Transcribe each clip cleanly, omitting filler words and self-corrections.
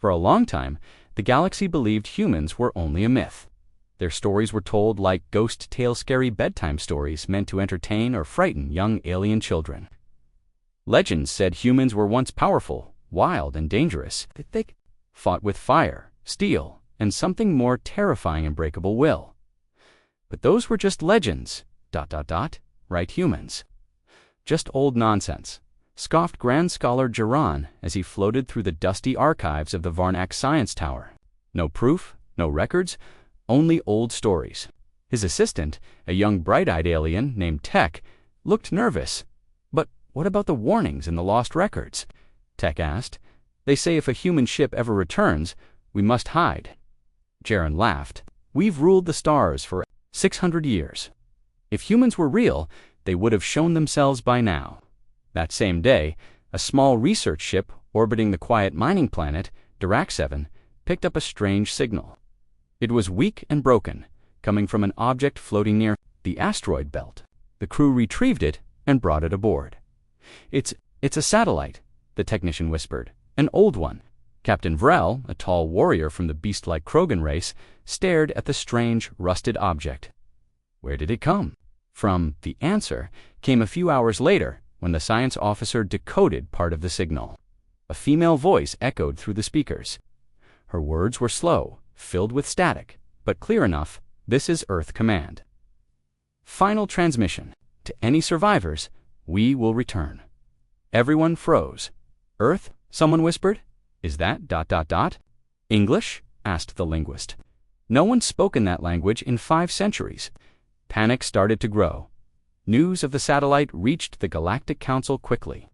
For a long time, the galaxy believed humans were only a myth. Their stories were told like ghost tale scary bedtime stories meant to entertain or frighten young alien children. Legends said humans were once powerful, wild, and dangerous. They fought with fire, steel, and something more terrifying and breakable will. But those were just legends, ... right humans. Just old nonsense, scoffed Grand Scholar Geron as he floated through the dusty archives of the Varnak Science Tower. No proof, no records, only old stories. His assistant, a young bright-eyed alien named Tech, looked nervous. "But what about the warnings in the lost records?" Tech asked. "They say if a human ship ever returns, we must hide." Jaren laughed. "We've ruled the stars for 600 years. If humans were real, they would have shown themselves by now." That same day, a small research ship orbiting the quiet mining planet, Dirac 7, picked up a strange signal. It was weak and broken, coming from an object floating near the asteroid belt. The crew retrieved it and brought it aboard. It's a satellite," the technician whispered. "An old one." Captain Vrel, a tall warrior from the beast-like Krogan race, stared at the strange, rusted object. Where did it come from? The answer came a few hours later when the science officer decoded part of the signal. A female voice echoed through the speakers. Her words were slow, filled with static, but clear enough. "This is Earth Command. Final transmission. To any survivors, we will return." Everyone froze. "Earth?" someone whispered. "Is that ... English?" asked the linguist. No one spoken that language in 5 centuries. Panic started to grow. News of the satellite reached the Galactic Council quickly.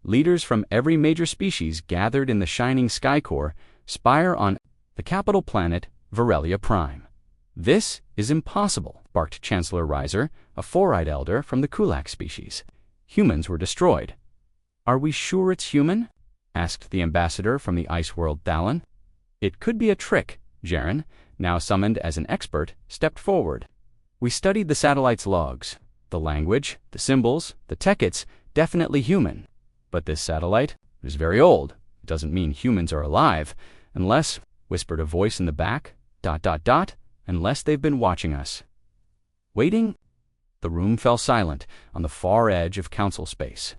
Leaders from every major species gathered in the shining sky core, spire on the capital planet, Varelia Prime. "This is impossible," barked Chancellor Reiser, a 4-eyed elder from the Kulak species. "Humans were destroyed." "Are we sure it's human?" asked the ambassador from the ice world Thalon. "It could be a trick." Jaren, now summoned as an expert, stepped forward. "We studied the satellite's logs. The language, the symbols, the techets, definitely human. But this satellite is very old. It doesn't mean humans are alive, unless," whispered a voice in the back, ... "unless they've been watching us." Waiting? The room fell silent on the far edge of council space.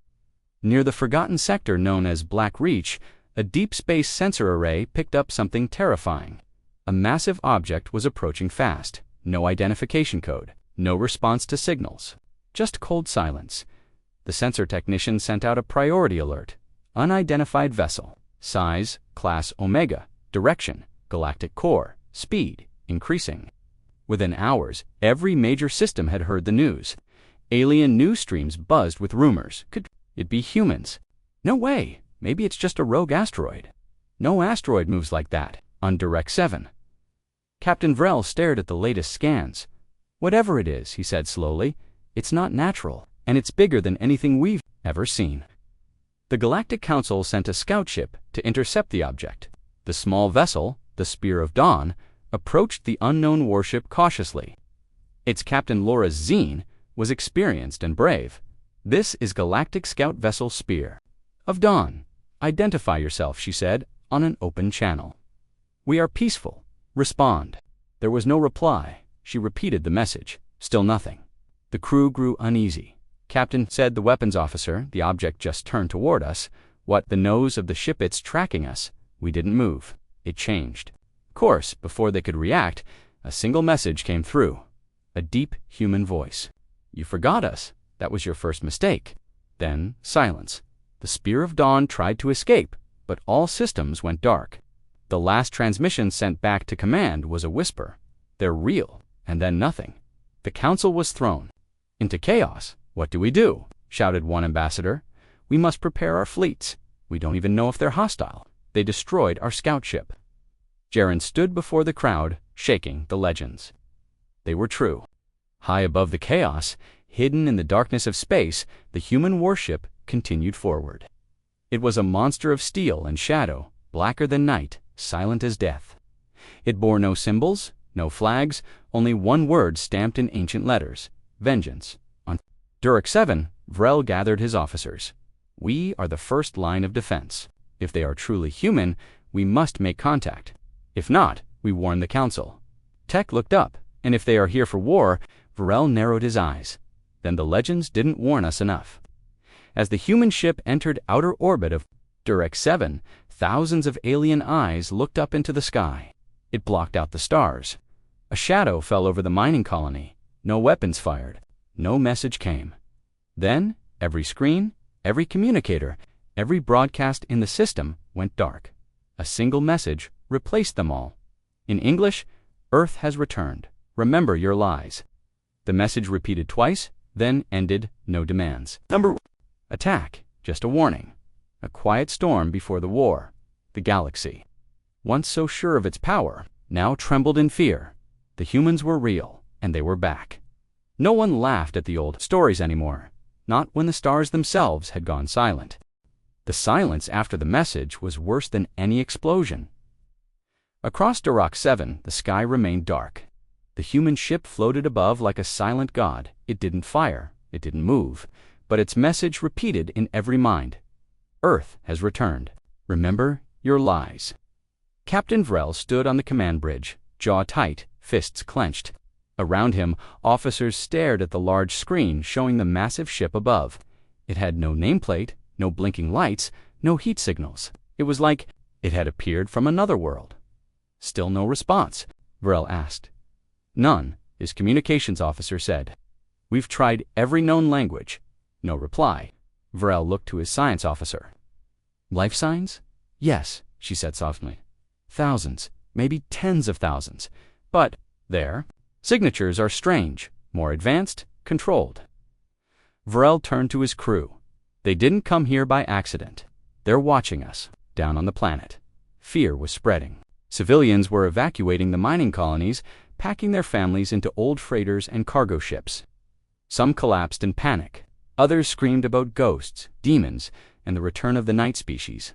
Near the forgotten sector known as Black Reach, a deep space sensor array picked up something terrifying. A massive object was approaching fast. No identification code, no response to signals, just cold silence. The sensor technician sent out a priority alert. Unidentified vessel. Size, class Omega. Direction, galactic core. Speed, increasing. Within hours, every major system had heard the news. Alien news streams buzzed with rumors. Could it be humans? No way. Maybe it's just a rogue asteroid. No asteroid moves like that on Dirac 7. Captain Vrel stared at the latest scans. "Whatever it is," he said slowly, "it's not natural, and it's bigger than anything we've ever seen." The Galactic Council sent a scout ship to intercept the object. The small vessel, the Spear of Dawn, approached the unknown warship cautiously. Its captain Laura Zine was experienced and brave. "This is Galactic Scout Vessel Spear of Dawn. Identify yourself," she said, on an open channel. "We are peaceful. Respond." There was no reply. She repeated the message. Still nothing. The crew grew uneasy. "Captain," said the weapons officer, "the object just turned toward us. What? The nose of the ship, it's tracking us." We didn't move. It changed. Of course, before they could react, a single message came through. A deep human voice. "You forgot us. That was your first mistake." Then silence. The Spear of Dawn tried to escape, but all systems went dark. The last transmission sent back to command was a whisper. "They're real," and then nothing. The council was thrown into chaos. "What do we do?" shouted one ambassador. "We must prepare our fleets. We don't even know if they're hostile. They destroyed our scout ship." Jaren stood before the crowd, shaking the legends. They were true. High above the chaos, hidden in the darkness of space, the human warship continued forward. It was a monster of steel and shadow, blacker than night, silent as death. It bore no symbols, no flags, only one word stamped in ancient letters: vengeance. On Dirac 7, Vrel gathered his officers. "We are the first line of defense. If they are truly human, we must make contact. If not, we warn the Council. Tech looked up, and if they are here for war, Varel narrowed his eyes. Then the legends didn't warn us enough. As the human ship entered outer orbit of Durex 7, thousands of alien eyes looked up into the sky. It blocked out the stars. A shadow fell over the mining colony. No weapons fired. No message came. Then, every screen, every communicator, every broadcast in the system went dark. A single message replaced them all. In English, Earth has returned. Remember your lies. The message repeated twice, then ended, no demands. Attack, just a warning. A quiet storm before the war. The galaxy. Once so sure of its power, now trembled in fear. The humans were real, and they were back. No one laughed at the old stories anymore, not when the stars themselves had gone silent. The silence after the message was worse than any explosion. Across Duroc 7, the sky remained dark. The human ship floated above like a silent god. It didn't fire, it didn't move, but its message repeated in every mind. Earth has returned. Remember your lies. Captain Vrel stood on the command bridge, jaw tight, fists clenched. Around him, officers stared at the large screen showing the massive ship above. It had no nameplate, no blinking lights, no heat signals. It was like it had appeared from another world. Still no response, Vrel asked. None, his communications officer said. We've tried every known language. No reply. Vrel looked to his science officer. Life signs? Yes, she said softly. Thousands, maybe tens of thousands. But, there, signatures are strange, more advanced, controlled. Vrel turned to his crew. They didn't come here by accident. They're watching us, down on the planet. Fear was spreading. Civilians were evacuating the mining colonies, packing their families into old freighters and cargo ships. Some collapsed in panic. Others screamed about ghosts, demons, and the return of the night species.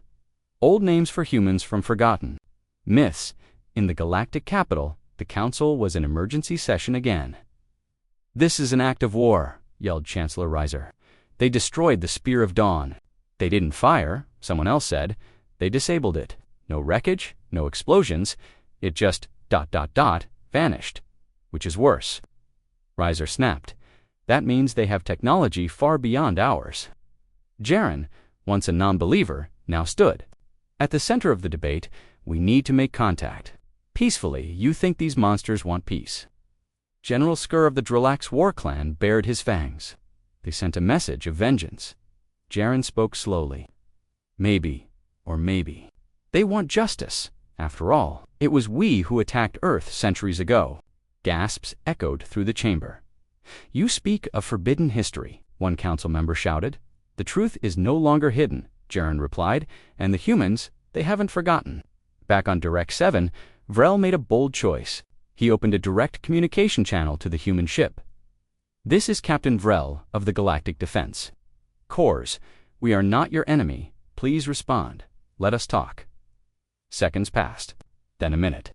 Old names for humans from forgotten. Myths. In the galactic capital, the Council was in emergency session again. This is an act of war, yelled Chancellor Reiser. They destroyed the Spear of Dawn. They didn't fire, someone else said. They disabled it. No wreckage, no explosions. It just ... vanished. Which is worse. Reiser snapped. That means they have technology far beyond ours. Jaren, once a non-believer, now stood. At the center of the debate, we need to make contact. Peacefully, you think these monsters want peace. General Skur of the Drillax war clan bared his fangs. They sent a message of vengeance. Jaren spoke slowly. Maybe, or maybe. They want justice. After all, it was we who attacked Earth centuries ago. Gasps echoed through the chamber. You speak of forbidden history, one council member shouted. The truth is no longer hidden, Jaren replied, and the humans, they haven't forgotten. Back on Durex 7, Vrel made a bold choice. He opened a direct communication channel to the human ship. This is Captain Vrel of the Galactic Defense. Cores, we are not your enemy. Please respond. Let us talk. Seconds passed. Then a minute.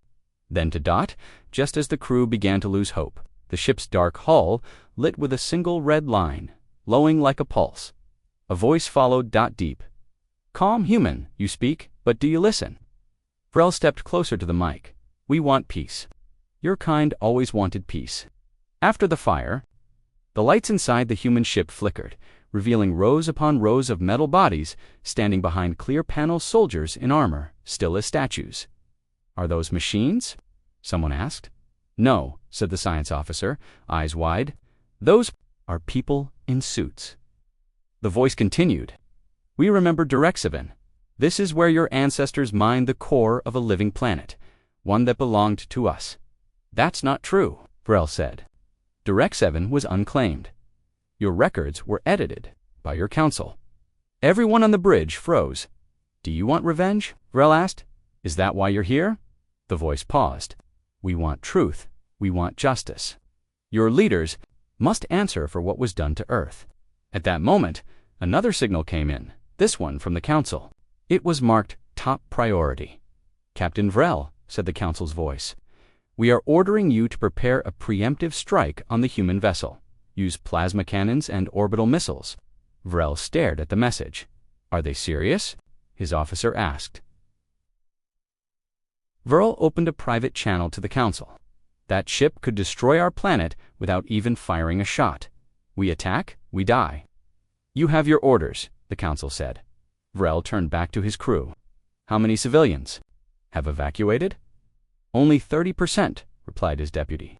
Then to dot, just as the crew began to lose hope, the ship's dark hull lit with a single red line, lowing like a pulse. A voice followed deep. Calm human, you speak, but do you listen? Vrel stepped closer to the mic. We want peace. Your kind always wanted peace. After the fire, the lights inside the human ship flickered, revealing rows upon rows of metal bodies standing behind clear panel soldiers in armor, still as statues. Are those machines? Someone asked. No, said the science officer, eyes wide. Those are people in suits. The voice continued. We remember Durexaven. This is where your ancestors mined the core of a living planet, one that belonged to us. That's not true, Vrel said. Durexaven was unclaimed. Your records were edited by your council. Everyone on the bridge froze. Do you want revenge? Vrel asked. Is that why you're here? The voice paused. We want truth. We want justice. Your leaders must answer for what was done to Earth. At that moment, another signal came in, this one from the council. It was marked top priority. Captain Vrel, said the council's voice, we are ordering you to prepare a preemptive strike on the human vessel. Use plasma cannons and orbital missiles. Vrel stared at the message. Are they serious? His officer asked. Vrel opened a private channel to the Council. That ship could destroy our planet without even firing a shot. We attack, we die. You have your orders, the Council said. Vrel turned back to his crew. How many civilians have evacuated? Only 30%, replied his deputy.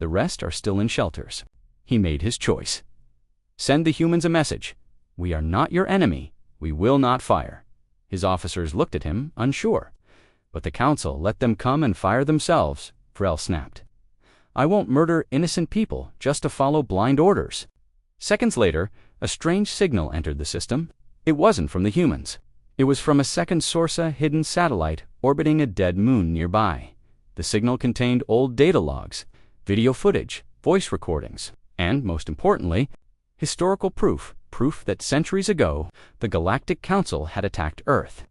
The rest are still in shelters. He made his choice. Send the humans a message. We are not your enemy. We will not fire. His officers looked at him, unsure. But the Council let them come and fire themselves, Vrel snapped. I won't murder innocent people just to follow blind orders. Seconds later, a strange signal entered the system. It wasn't from the humans. It was from a second Sorsa hidden satellite orbiting a dead moon nearby. The signal contained old data logs, video footage, voice recordings, and, most importantly, historical proof that centuries ago the Galactic Council had attacked Earth.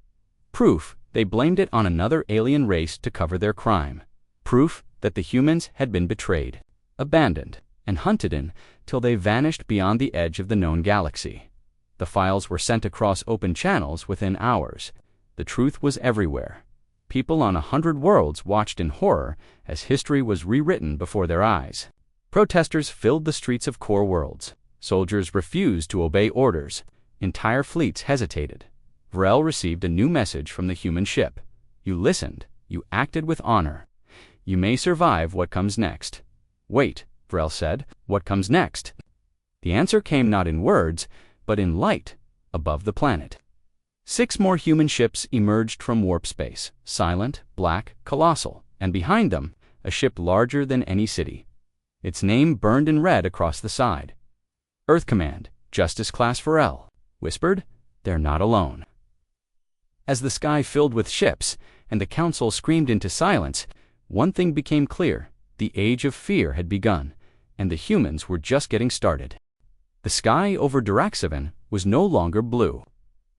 Proof they blamed it on another alien race to cover their crime. Proof that the humans had been betrayed, abandoned, and hunted till they vanished beyond the edge of the known galaxy. The files were sent across open channels within hours. The truth was everywhere. People on 100 worlds watched in horror as history was rewritten before their eyes. Protesters filled the streets of core worlds. Soldiers refused to obey orders. Entire fleets hesitated. Vrel received a new message from the human ship. You listened. You acted with honor. You may survive what comes next. Wait, Vrel said. What comes next? The answer came not in words, but in light above the planet. 6 more human ships emerged from warp space, silent, black, colossal, and behind them, a ship larger than any city. Its name burned in red across the side. Earth Command, Justice Class Vrel, whispered, they're not alone. As the sky filled with ships and the Council screamed into silence, one thing became clear. The age of fear had begun, and the humans were just getting started. The sky over Duraxavan was no longer blue.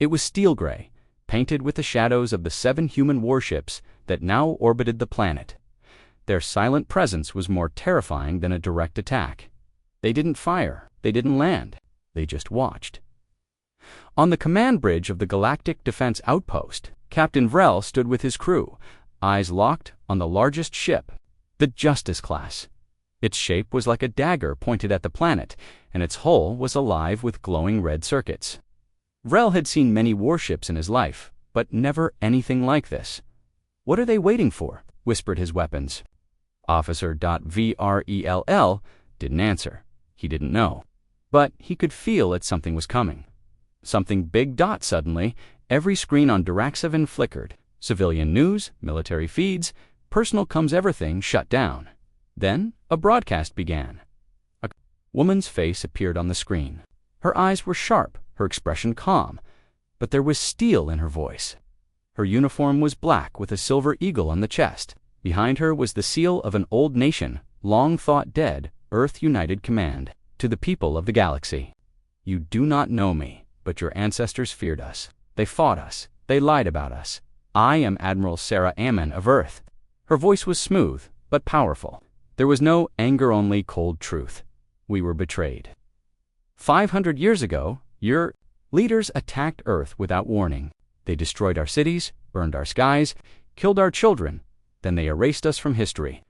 It was steel gray, painted with the shadows of the 7 human warships that now orbited the planet. Their silent presence was more terrifying than a direct attack. They didn't fire, they didn't land, they just watched. On the command bridge of the Galactic Defense Outpost, Captain Vrel stood with his crew, eyes locked on the largest ship, the Justice Class. Its shape was like a dagger pointed at the planet, and its hull was alive with glowing red circuits. Vrel had seen many warships in his life, but never anything like this. What are they waiting for? Whispered his weapons. Officer Vrel didn't answer. He didn't know. But he could feel that something was coming. Something big. Suddenly, every screen on Duraxavan flickered. Civilian news, military feeds, personal comes everything shut down. Then a broadcast began. A woman's face appeared on the screen. Her eyes were sharp, her expression calm, but there was steel in her voice. Her uniform was black with a silver eagle on the chest. Behind her was the seal of an old nation, long thought dead, Earth United Command. To the people of the galaxy. You do not know me, but your ancestors feared us. They fought us. They lied about us. I am Admiral Sarah Ammon of Earth. Her voice was smooth, but powerful. There was no anger, only cold truth. We were betrayed. 500 years ago, your leaders attacked Earth without warning. They destroyed our cities, burned our skies, killed our children. Then they erased us from history.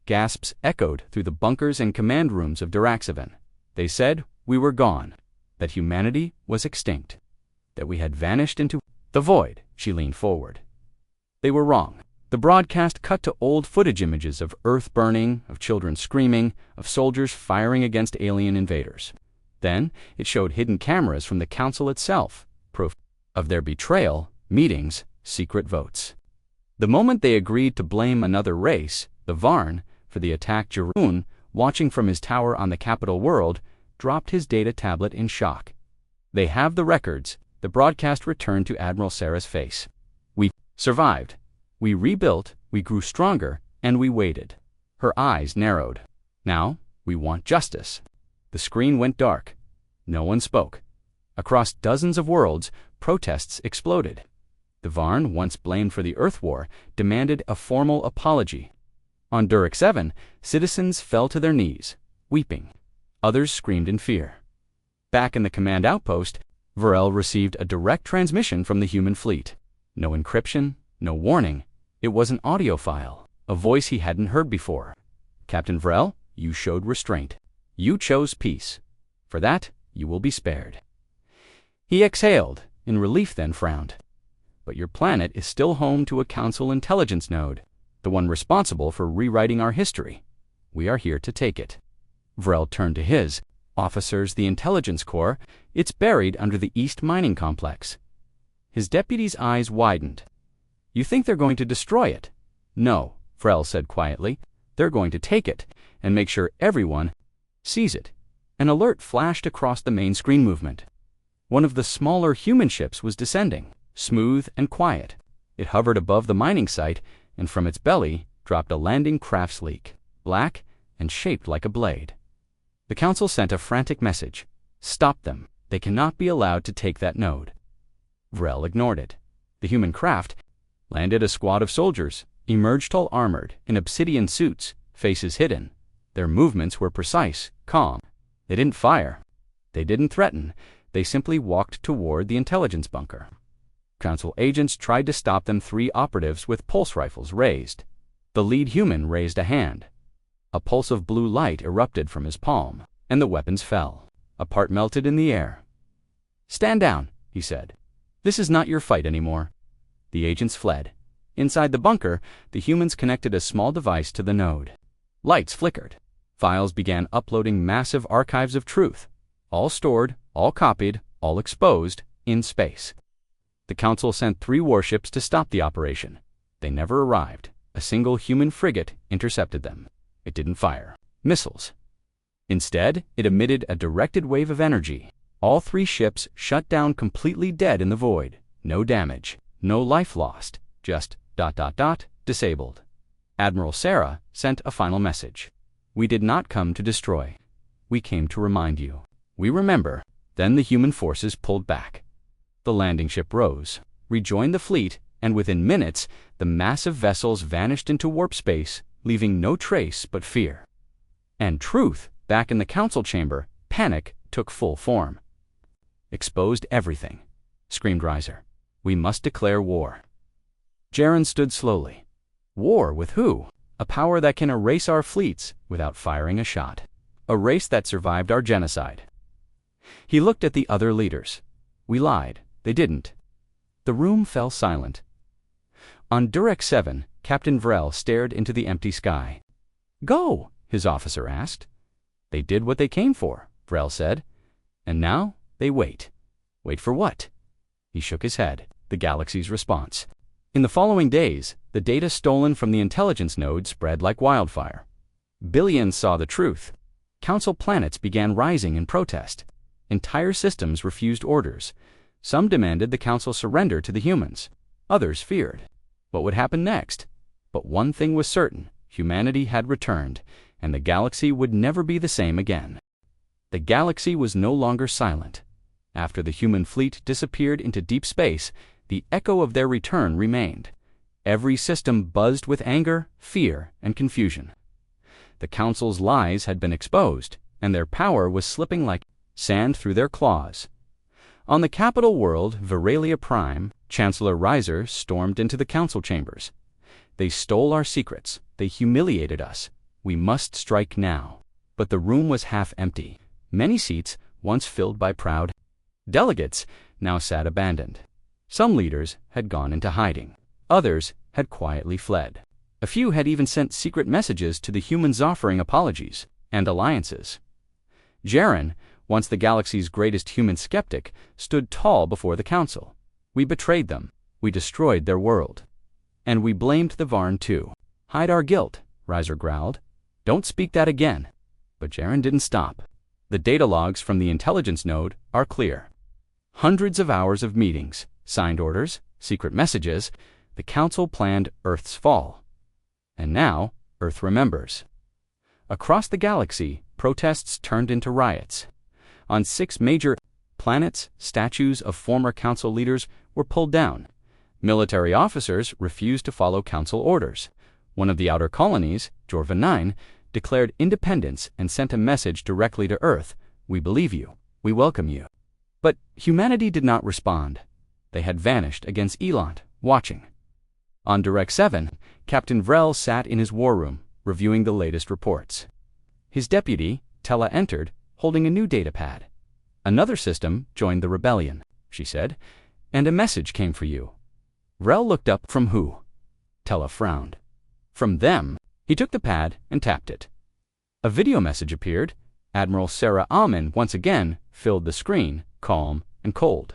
Gasps echoed through the bunkers and command rooms of Duraxavan. They said we were gone, that humanity was extinct, that we had vanished into the void. She leaned forward. They were wrong. The broadcast cut to old footage images of Earth burning, of children screaming, of soldiers firing against alien invaders. Then it showed hidden cameras from the Council itself, proof of their betrayal, meetings, secret votes. The moment they agreed to blame another race, the Varn, for the attack, Jeroen, watching from his tower on the capital world, dropped his data tablet in shock. They have the records. The broadcast returned to Admiral Sarah's face. We survived. We rebuilt, we grew stronger, and we waited. Her eyes narrowed. Now, we want justice. The screen went dark. No one spoke. Across dozens of worlds, protests exploded. The Varn, once blamed for the Earth War, demanded a formal apology. On Duraxavan, citizens fell to their knees, weeping. Others screamed in fear. Back in the command outpost, Vrel received a direct transmission from the human fleet. No encryption, no warning. It was an audio file, a voice he hadn't heard before. "Captain Vrel, you showed restraint. You chose peace. For that, you will be spared." He exhaled, in relief, then frowned. "But your planet is still home to a Council intelligence node, the one responsible for rewriting our history. We are here to take it." Vrel turned to his officers. "The Intelligence Corps, it's buried under the East Mining Complex." His deputy's eyes widened. "You think they're going to destroy it?" "No," Vrel said quietly. "They're going to take it and make sure everyone sees it." An alert flashed across the main screen movement. One of the smaller human ships was descending, smooth and quiet. It hovered above the mining site, and from its belly dropped a landing craft's leak, black and shaped like a blade. The Council sent a frantic message. "Stop them. They cannot be allowed to take that node." Vrel ignored it. The human craft landed. A squad of soldiers emerged, all armored, in obsidian suits, faces hidden. Their movements were precise, calm. They didn't fire. They didn't threaten. They simply walked toward the intelligence bunker. Council agents tried to stop them. 3 operatives with pulse rifles raised. The lead human raised a hand. A pulse of blue light erupted from his palm, and the weapons fell. A part melted in the air. "Stand down," he said. "This is not your fight anymore." The agents fled. Inside the bunker, the humans connected a small device to the node. Lights flickered. Files began uploading massive archives of truth, all stored, all copied, all exposed, in space. The Council sent 3 warships to stop the operation. They never arrived. A single human frigate intercepted them. It didn't fire missiles. Instead, it emitted a directed wave of energy. All 3 ships shut down completely dead in the void. No damage, no life lost, just ... disabled. Admiral Sarah sent a final message. "We did not come to destroy. We came to remind you. We remember." Then the human forces pulled back. The landing ship rose, rejoined the fleet, and within minutes, the massive vessels vanished into warp space, leaving no trace but fear. And truth, back in the Council chamber, panic took full form. "Exposed everything," screamed Reiser. "We must declare war." Jaren stood slowly. "War with who? A power that can erase our fleets without firing a shot. A race that survived our genocide." He looked at the other leaders. "We lied. They didn't." The room fell silent. On Durek 7, Captain Vrel stared into the empty sky. "Go," his officer asked. "They did what they came for," Vrel said. "And now they wait." "Wait for what?" He shook his head. The Galaxy's response. In the following days, the data stolen from the intelligence node spread like wildfire. Billions saw the truth. Council planets began rising in protest. Entire systems refused orders. Some demanded the Council surrender to the humans. Others feared. What would happen next? But one thing was certain: humanity had returned, and the Galaxy would never be the same again. The Galaxy was no longer silent. After the human fleet disappeared into deep space, the echo of their return remained. Every system buzzed with anger, fear, and confusion. The Council's lies had been exposed, and their power was slipping like sand through their claws. On the capital world, Veralia Prime, Chancellor Reiser stormed into the Council chambers. "They stole our secrets. They humiliated us. We must strike now." But the room was half empty. Many seats, once filled by proud delegates, now sat abandoned. Some leaders had gone into hiding. Others had quietly fled. A few had even sent secret messages to the humans offering apologies and alliances. Jaren, once the Galaxy's greatest human skeptic, stood tall before the Council. "We betrayed them. We destroyed their world. And we blamed the Varn too." "Hide our guilt," Reiser growled. "Don't speak that again." But Jaren didn't stop. The data logs from the intelligence node are clear. Hundreds of hours of meetings, signed orders, secret messages. The Council planned Earth's fall. And now, Earth remembers. Across the Galaxy, protests turned into riots. On 6 major planets, statues of former Council leaders were pulled down. Military officers refused to follow Council orders. One of the outer colonies, Jorvan 9, declared independence and sent a message directly to Earth: "We believe you. We welcome you." But humanity did not respond. They had vanished against Elant, watching. On Direct 7, Captain Vrel sat in his war room, reviewing the latest reports. His deputy, Tella, entered, holding a new datapad. "Another system joined the rebellion," she said, "and a message came for you." Vrel looked up. "From who?" Tella frowned. "From them." He took the pad and tapped it. A video message appeared. Admiral Sarah Alman once again filled the screen, calm and cold.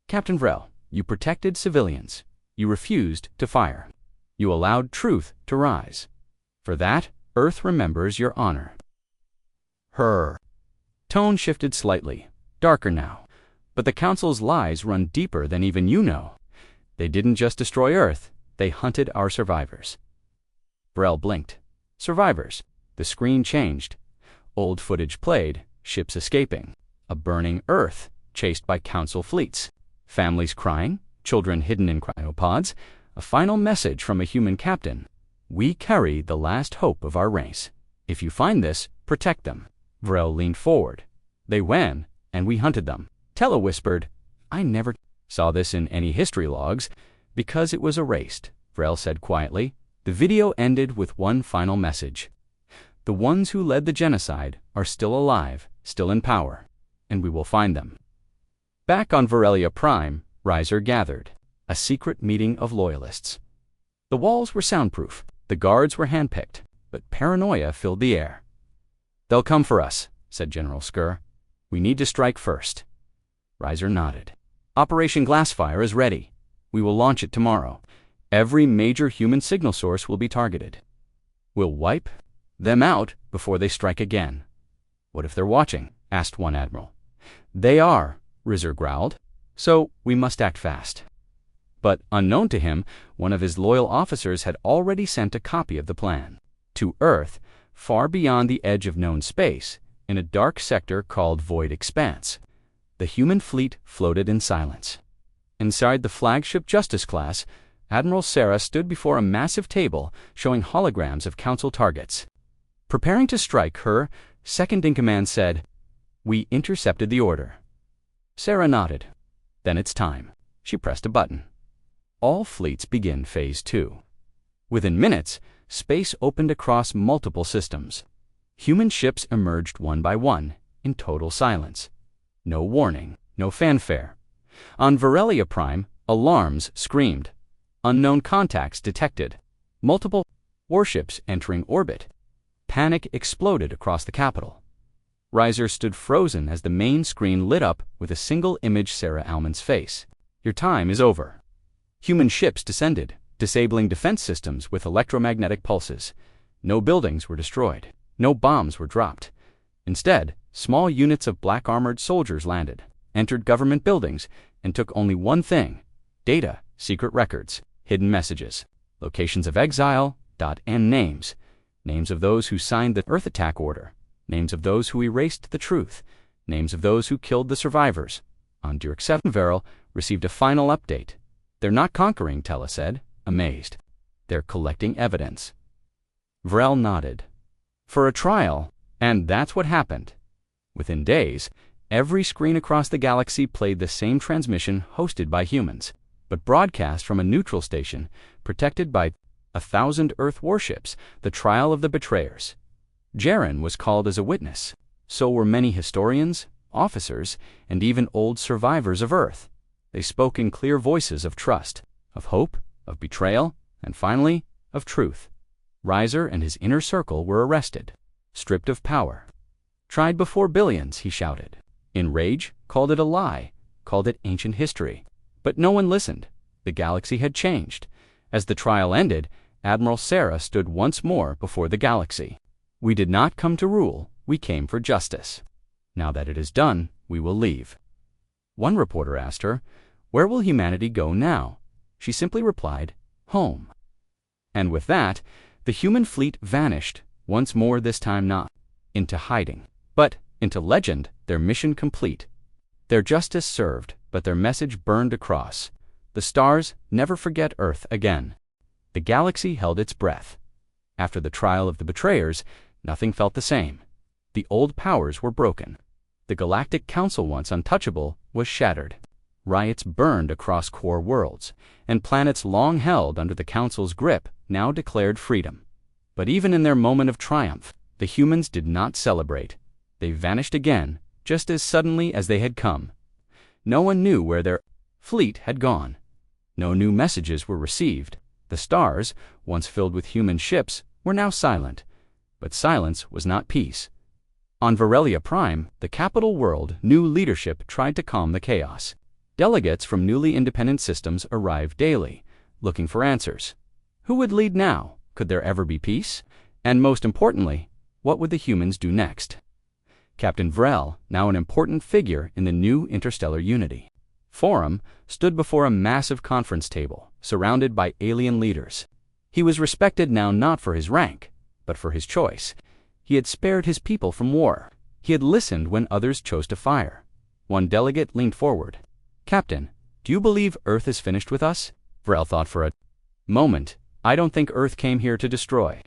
"Captain Vrel, you protected civilians. You refused to fire. You allowed truth to rise. For that, Earth remembers your honor." Her tone shifted slightly, darker now. "But the Council's lies run deeper than even you know. They didn't just destroy Earth, they hunted our survivors." Vrel blinked. Survivors. The screen changed. Old footage played, ships escaping, a burning Earth chased by Council fleets, families crying, children hidden in cryopods, a final message from a human captain. "We carry the last hope of our race. If you find this, protect them." Vrel leaned forward. "They won, and we hunted them." Tella whispered, "I never saw this in any history logs, because it was erased," Vrel said quietly. The video ended with one final message. "The ones who led the genocide are still alive, still in power, and we will find them." Back on Varelia Prime, Riser gathered. A secret meeting of loyalists. The walls were soundproof, the guards were handpicked, but paranoia filled the air. "They'll come for us," said General Skur. "We need to strike first." Riser nodded. "Operation Glassfire is ready. We will launch it tomorrow. Every major human signal source will be targeted. We'll wipe them out before they strike again." "What if they're watching?" asked one admiral. "They are," Riser growled. "So we must act fast." But unknown to him, one of his loyal officers had already sent a copy of the plan. To Earth, far beyond the edge of known space, in a dark sector called Void Expanse, the human fleet floated in silence. Inside the flagship Justice class, Admiral Sarah stood before a massive table showing holograms of Council targets. Preparing to strike, her second-in-command said, "We intercepted the order." Sarah nodded. "Then it's time." She pressed a button. All fleets begin Phase 2. Within minutes, space opened across multiple systems. Human ships emerged one by one, in total silence. No warning, no fanfare. On Varelia Prime, alarms screamed. Unknown contacts detected. Multiple warships entering orbit. Panic exploded across the capital. Riser stood frozen as the main screen lit up with a single image: Sarah Alman's face. "Your time is over." Human ships descended, disabling defense systems with electromagnetic pulses. No buildings were destroyed. No bombs were dropped. Instead, small units of black-armored soldiers landed, entered government buildings, and took only one thing: data, secret records, hidden messages, locations of exile, and names. Names of those who signed the Earth attack order. Names of those who erased the truth. Names of those who killed the survivors. On Dirk 7, Varel received a final update. "They're not conquering," Tella said, amazed. "They're collecting evidence." Vrel nodded. "For a trial, and that's what happened." Within days, every screen across the galaxy played the same transmission hosted by humans, but broadcast from a neutral station protected by 1,000 Earth warships, the trial of the betrayers. Jaren was called as a witness. So were many historians, officers, and even old survivors of Earth. They spoke in clear voices of trust, of hope, of betrayal, and finally, of truth. Riser and his inner circle were arrested, stripped of power. "Tried before billions," he shouted. In rage, called it a lie, called it ancient history. But no one listened. The galaxy had changed. As the trial ended, Admiral Sarah stood once more before the galaxy. "We did not come to rule, we came for justice. Now that it is done, we will leave." One reporter asked her, "Where will humanity go now?" She simply replied, "Home." And with that, the human fleet vanished, once more this time not into hiding, but into legend, their mission complete. Their justice served, but their message burned across. The stars never forget Earth again. The galaxy held its breath. After the trial of the betrayers, nothing felt the same. The old powers were broken. The Galactic Council, once untouchable, was shattered. Riots burned across core worlds, and planets long held under the Council's grip now declared freedom. But even in their moment of triumph, the humans did not celebrate. They vanished again, just as suddenly as they had come. No one knew where their fleet had gone. No new messages were received. The stars, once filled with human ships, were now silent. But silence was not peace. On Varelia Prime, the capital world, new leadership tried to calm the chaos. Delegates from newly independent systems arrived daily, looking for answers. Who would lead now? Could there ever be peace? And most importantly, what would the humans do next? Captain Vrel, now an important figure in the new interstellar unity forum, stood before a massive conference table, surrounded by alien leaders. He was respected now not for his rank, but for his choice. He had spared his people from war. He had listened when others chose to fire. One delegate leaned forward. "Captain, do you believe Earth is finished with us?" Vrel thought for a moment. "I don't think Earth came here to destroy.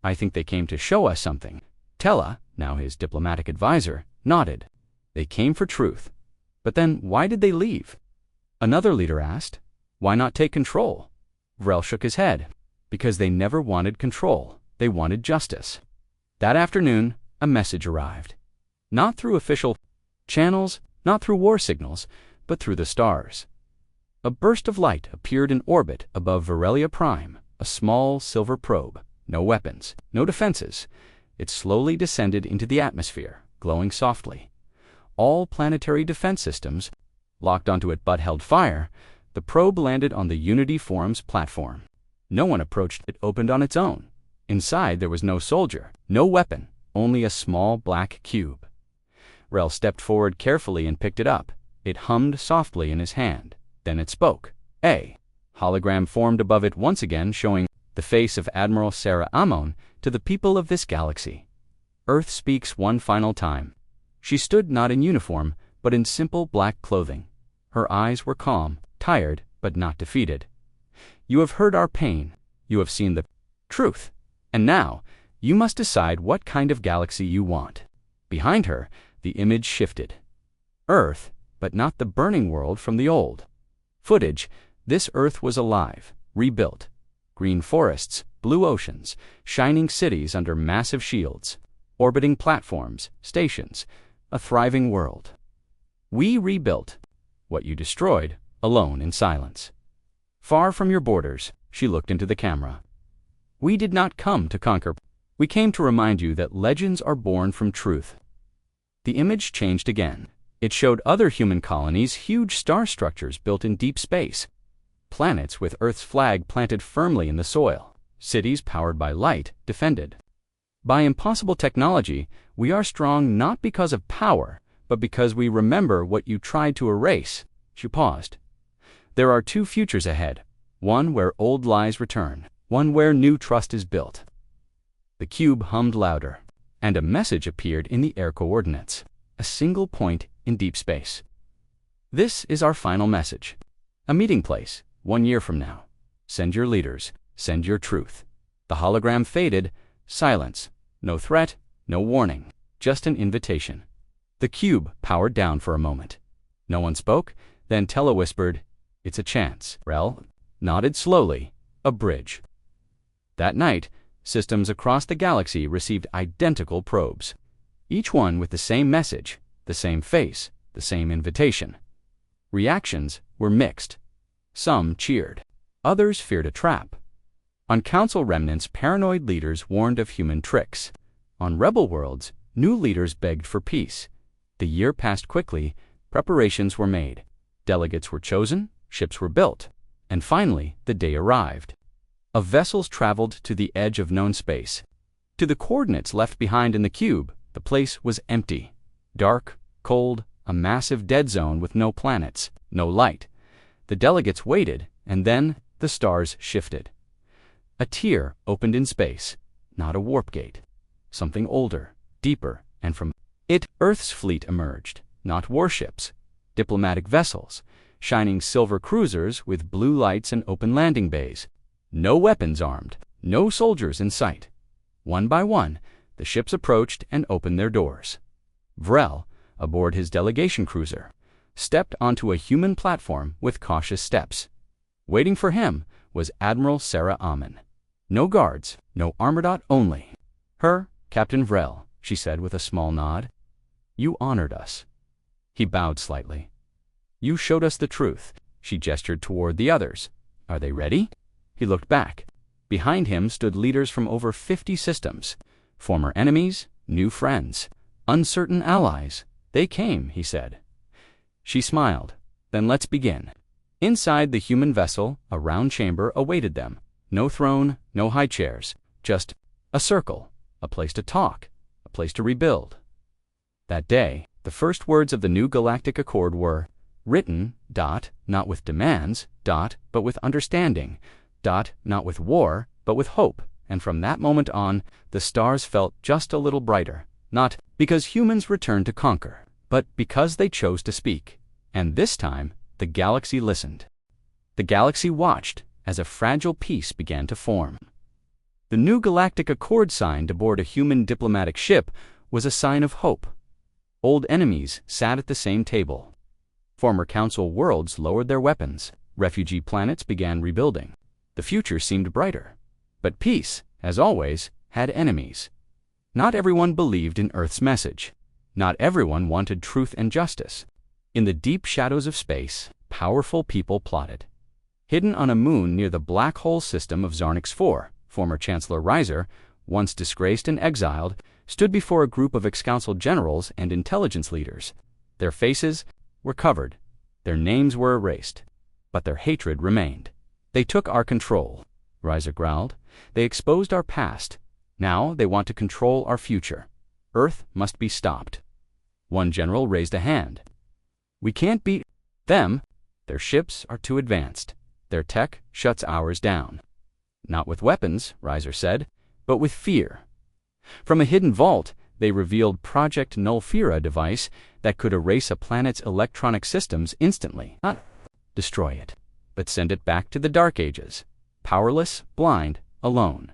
I think they came to show us something." Tella, now his diplomatic advisor, nodded. "They came for truth. But then why did they leave?" Another leader asked. "Why not take control?" Vrel shook his head. "Because they never wanted control. They wanted justice." That afternoon, a message arrived. Not through official channels, not through war signals, but through the stars. A burst of light appeared in orbit above Varelia Prime, a small silver probe. No weapons, no defenses. It slowly descended into the atmosphere, glowing softly. All planetary defense systems locked onto it but held fire. The probe landed on the Unity Forum's platform. No one approached it. Opened on its own. Inside there was no soldier, no weapon, only a small black cube. Vrel stepped forward carefully and picked it up. It hummed softly in his hand. Then it spoke. A hologram formed above it once again, showing the face of Admiral Sarah Amon to the people of this galaxy. Earth speaks one final time. She stood not in uniform, but in simple black clothing. Her eyes were calm, tired, but not defeated. "You have heard our pain. You have seen the truth. And now, you must decide what kind of galaxy you want." Behind her, the image shifted. Earth, but not the burning world from the old. Footage: this Earth was alive, rebuilt. Green forests, blue oceans, shining cities under massive shields, orbiting platforms, stations, a thriving world. We rebuilt what you destroyed, alone in silence. Far from your borders, she looked into the camera. We did not come to conquer. We came to remind you that legends are born from truth. The image changed again. It showed other human colonies, huge star structures built in deep space. Planets with Earth's flag planted firmly in the soil. Cities powered by light, defended. By impossible technology, we are strong not because of power, but because we remember what you tried to erase. She paused. There are two futures ahead. One where old lies return. One where new trust is built. The cube hummed louder, and a message appeared in the air coordinates. A single point in deep space. This is our final message. A meeting place, 1 year from now. Send your leaders. Send your truth. The hologram faded. Silence. No threat, no warning. Just an invitation. The cube powered down for a moment. No one spoke. Then Tella whispered, "It's a chance." Vrel nodded slowly. A bridge. That night, systems across the galaxy received identical probes. Each one with the same message, the same face, the same invitation. Reactions were mixed. Some cheered. Others feared a trap. On Council remnants, paranoid leaders warned of human tricks. On rebel worlds, new leaders begged for peace. The year passed quickly. Preparations were made. Delegates were chosen. Ships were built. And finally, the day arrived. Vessels traveled to the edge of known space. To the coordinates left behind in the cube, the place was empty. Dark, cold, a massive dead zone with no planets, no light. The delegates waited, and then the stars shifted. A tier opened in space, not a warp gate. Something older, deeper, and from it, Earth's fleet emerged. Not warships, diplomatic vessels, shining silver cruisers with blue lights and open landing bays. No weapons armed, no soldiers in sight. One by one, the ships approached and opened their doors. Vrel, aboard his delegation cruiser, stepped onto a human platform with cautious steps. Waiting for him was Admiral Sarah Amon. No guards, no armor. Only her, Captain Vrel, she said with a small nod. You honored us. He bowed slightly. You showed us the truth. She gestured toward the others. Are they ready? He looked back. Behind him stood leaders from over 50 systems. Former enemies, new friends, uncertain allies. They came, he said. She smiled. Then let's begin. Inside the human vessel, a round chamber awaited them. No throne, no high chairs. Just a circle, a place to talk, a place to rebuild. That day, the first words of the new Galactic Accord were written, not with demands, but with understanding, not with war, but with hope. And from that moment on, the stars felt just a little brighter, not because humans returned to conquer, but because they chose to speak. And this time, the galaxy listened. The galaxy watched as a fragile peace began to form. The new Galactic Accord signed aboard a human diplomatic ship was a sign of hope. Old enemies sat at the same table. Former Council worlds lowered their weapons. Refugee planets began rebuilding. The future seemed brighter. But peace, as always, had enemies. Not everyone believed in Earth's message. Not everyone wanted truth and justice. In the deep shadows of space, powerful people plotted. Hidden on a moon near the black hole system of Zarnix 4, former Chancellor Reiser, once disgraced and exiled, stood before a group of ex-council generals and intelligence leaders. Their faces were covered. Their names were erased. But their hatred remained. They took our control, Reiser growled. They exposed our past. Now they want to control our future. Earth must be stopped. One general raised a hand. We can't beat them. Their ships are too advanced. Their tech shuts ours down. Not with weapons, Reiser said, but with fear. From a hidden vault, they revealed Project Nullfira device that could erase a planet's electronic systems instantly. Not destroy it, but send it back to the Dark Ages. Powerless, blind, alone.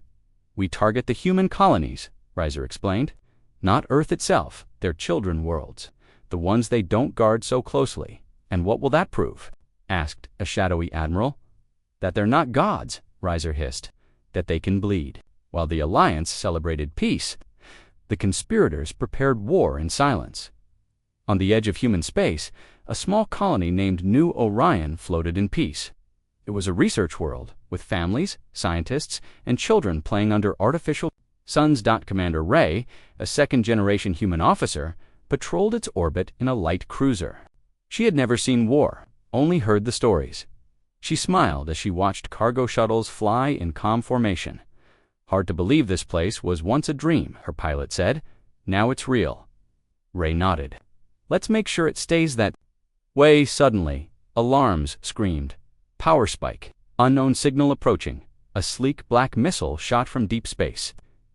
We target the human colonies, Reiser explained. Not Earth itself, their children worlds. The ones they don't guard so closely. And what will that prove? Asked a shadowy admiral. That they're not gods, Reiser hissed. That they can bleed. While the Alliance celebrated peace, the conspirators prepared war in silence. On the edge of human space, a small colony named New Orion floated in peace. It was a research world, with families, scientists, and children playing under artificial suns. Commander Ray, a second-generation human officer, patrolled its orbit in a light cruiser. She had never seen war, only heard the stories. She smiled as she watched cargo shuttles fly in calm formation. Hard to believe this place was once a dream, her pilot said. Now it's real. Ray nodded. Let's make sure it stays that way. Suddenly, alarms screamed. Power spike. Unknown signal approaching. A sleek black missile shot from deep space.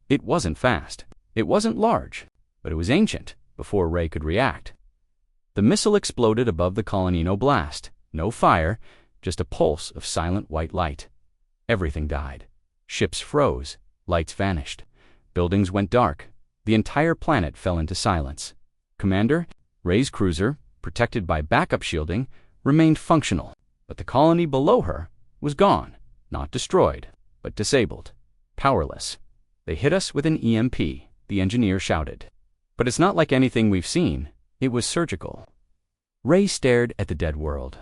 It wasn't fast. It wasn't large. But it was ancient, before Ray could react. The missile exploded above the Colonino blast. No fire, just a pulse of silent white light. Everything died. Ships froze. Lights vanished. Buildings went dark. The entire planet fell into silence. Commander, Ray's cruiser, protected by backup shielding, remained functional. But the colony below her was gone. Not destroyed, but disabled. Powerless. They hit us with an EMP, the engineer shouted. But it's not like anything we've seen. It was surgical. Ray stared at the dead world.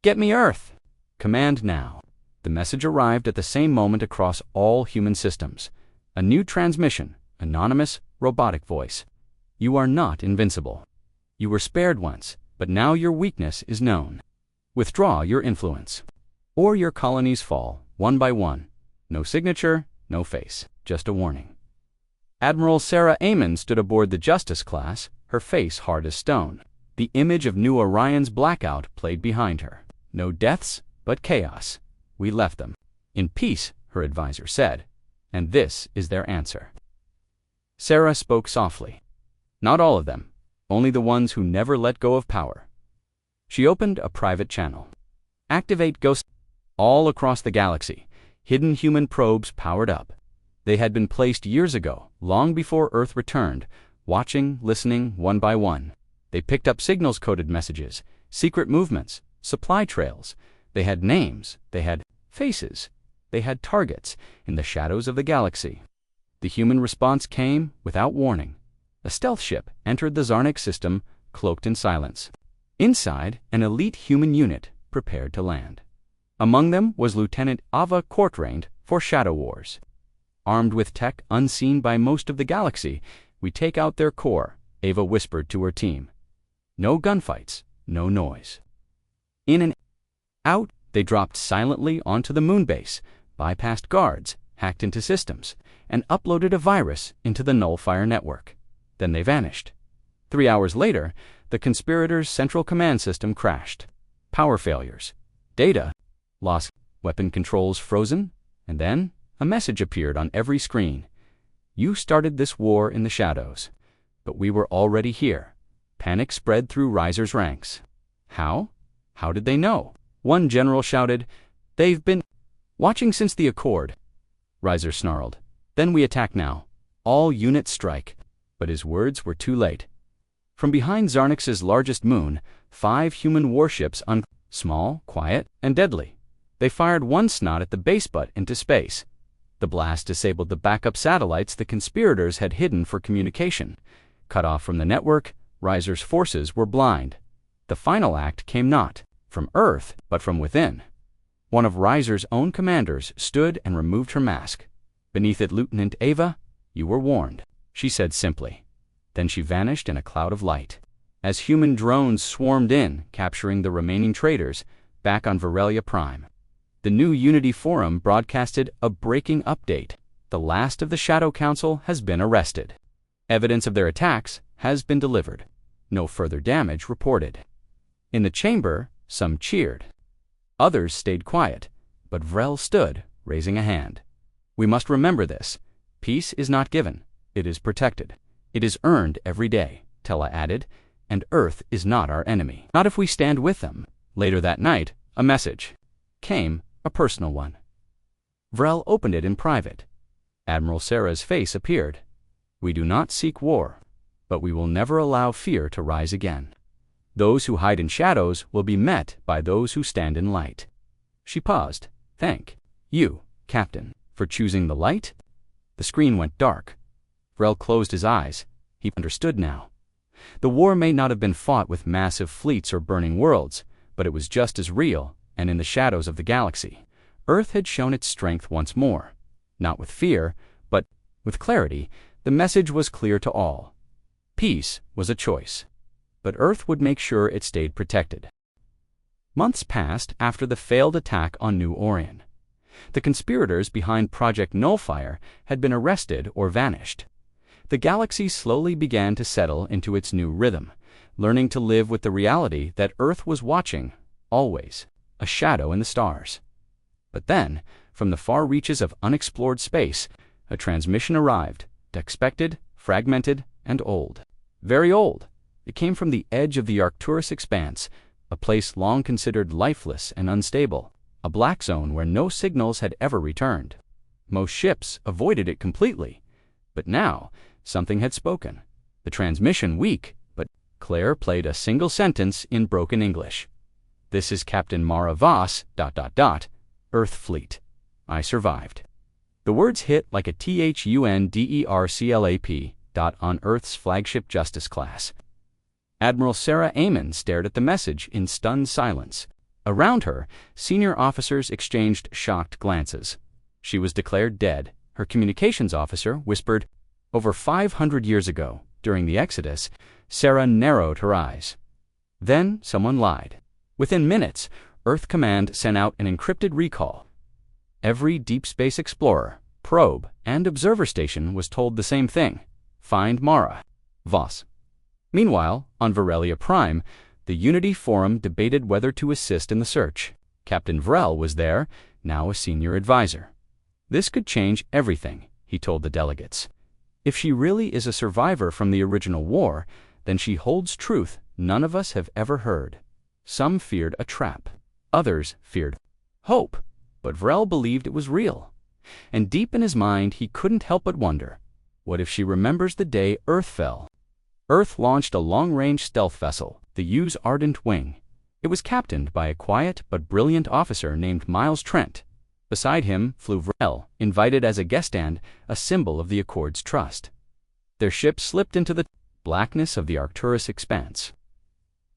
Get me Earth! Command now. The message arrived at the same moment across all human systems. A new transmission, anonymous, robotic voice. You are not invincible. You were spared once, but now your weakness is known. Withdraw your influence. Or your colonies fall, one by one. No signature, no face, just a warning. Admiral Sarah Amon stood aboard the Justice class, her face hard as stone. The image of New Orion's blackout played behind her. No deaths, but chaos. We left them. In peace, her advisor said. And this is their answer. Sarah spoke softly. Not all of them. Only the ones who never let go of power. She opened a private channel. Activate Ghost. All across the galaxy, hidden human probes powered up. They had been placed years ago, long before Earth returned, watching, listening, one by one. They picked up signals-coded messages, Secret movements, supply trails. They had names, they had faces, they had targets in the shadows of the galaxy. The human response came without warning. A stealth ship entered the Zarnik system, cloaked in silence. Inside, an elite human unit prepared to land. Among them was Lieutenant Ava Courtrained for Shadow Wars. Armed with tech unseen by most of the galaxy, we take out their core, Ava whispered to her team. No gunfights, no noise. In and out, they dropped silently onto the moon base, bypassed guards, hacked into systems, and uploaded a virus into the Nullfire network. Then they vanished. 3 hours later, the conspirators' central command system crashed. Power failures. Data lost. Weapon controls frozen. And then a message appeared on every screen. You started this war in the shadows, but we were already here. Panic spread through Riser's ranks. How? How did they know? One general shouted, "They've been watching since the Accord." Riser snarled, "Then we attack now. All units strike." But his words were too late. From behind Zarnix's largest moon, 5 human warships small, quiet, and deadly. They fired one snot at the base butt into space. The blast disabled the backup satellites the conspirators had hidden for communication. Cut off from the network, Riser's forces were blind. The final act came not from Earth, but from within. One of Riser's own commanders stood and removed her mask. Beneath it, Lieutenant Ava, "You were warned," she said simply. Then she vanished in a cloud of light. As human drones swarmed in, capturing the remaining traitors, back on Varelia Prime. The new Unity Forum broadcasted a breaking update. The last of the Shadow Council has been arrested. Evidence of their attacks has been delivered. No further damage reported. In the chamber, some cheered. Others stayed quiet, but Vrel stood, raising a hand. "We must remember this. Peace is not given. It is protected. It is earned every day," Tella added, "and Earth is not our enemy. Not if we stand with them." Later that night, a message came, a personal one. Vrel opened it in private. Admiral Sarah's face appeared. "We do not seek war, but we will never allow fear to rise again. Those who hide in shadows will be met by those who stand in light." She paused. "Thank you, Captain, for choosing the light." The screen went dark. Vrel closed his eyes. He understood now. The war may not have been fought with massive fleets or burning worlds, but it was just as real, and in the shadows of the galaxy. Earth had shown its strength once more. Not with fear, but with clarity. The message was clear to all. Peace was a choice, but Earth would make sure it stayed protected. Months passed after the failed attack on New Orion. The conspirators behind Project Nullfire had been arrested or vanished. The galaxy slowly began to settle into its new rhythm, learning to live with the reality that Earth was watching, always, a shadow in the stars. But then, from the far reaches of unexplored space, a transmission arrived, expected, fragmented, and old. Very old. It came from the edge of the Arcturus expanse, a place long considered lifeless and unstable, a black zone where no signals had ever returned. Most ships avoided it completely. But now, something had spoken. The transmission weak, but Claire played a single sentence in broken English. "This is Captain Mara Voss, ... Earth Fleet. I survived." The words hit like a THUNDERCLAP ... on Earth's flagship Justice class. Admiral Sarah Amon stared at the message in stunned silence. Around her, senior officers exchanged shocked glances. She was declared dead. Her communications officer whispered, "Over 500 years ago, during the Exodus." Sarah narrowed her eyes. Then someone lied. Within minutes, Earth Command sent out an encrypted recall. Every deep space explorer, probe, and observer station was told the same thing: find Mara Voss. Meanwhile, on Varelia Prime, the Unity Forum debated whether to assist in the search. Captain Vrel was there, now a senior advisor. "This could change everything," he told the delegates. "If she really is a survivor from the original war, then she holds truth none of us have ever heard." Some feared a trap. Others feared hope. But Vrel believed it was real. And deep in his mind, he couldn't help but wonder, what if she remembers the day Earth fell? Earth launched a long-range stealth vessel, the U's Ardent Wing. It was captained by a quiet but brilliant officer named Miles Trent. Beside him flew Vrel, invited as a guest and a symbol of the Accord's trust. Their ship slipped into the blackness of the Arcturus expanse.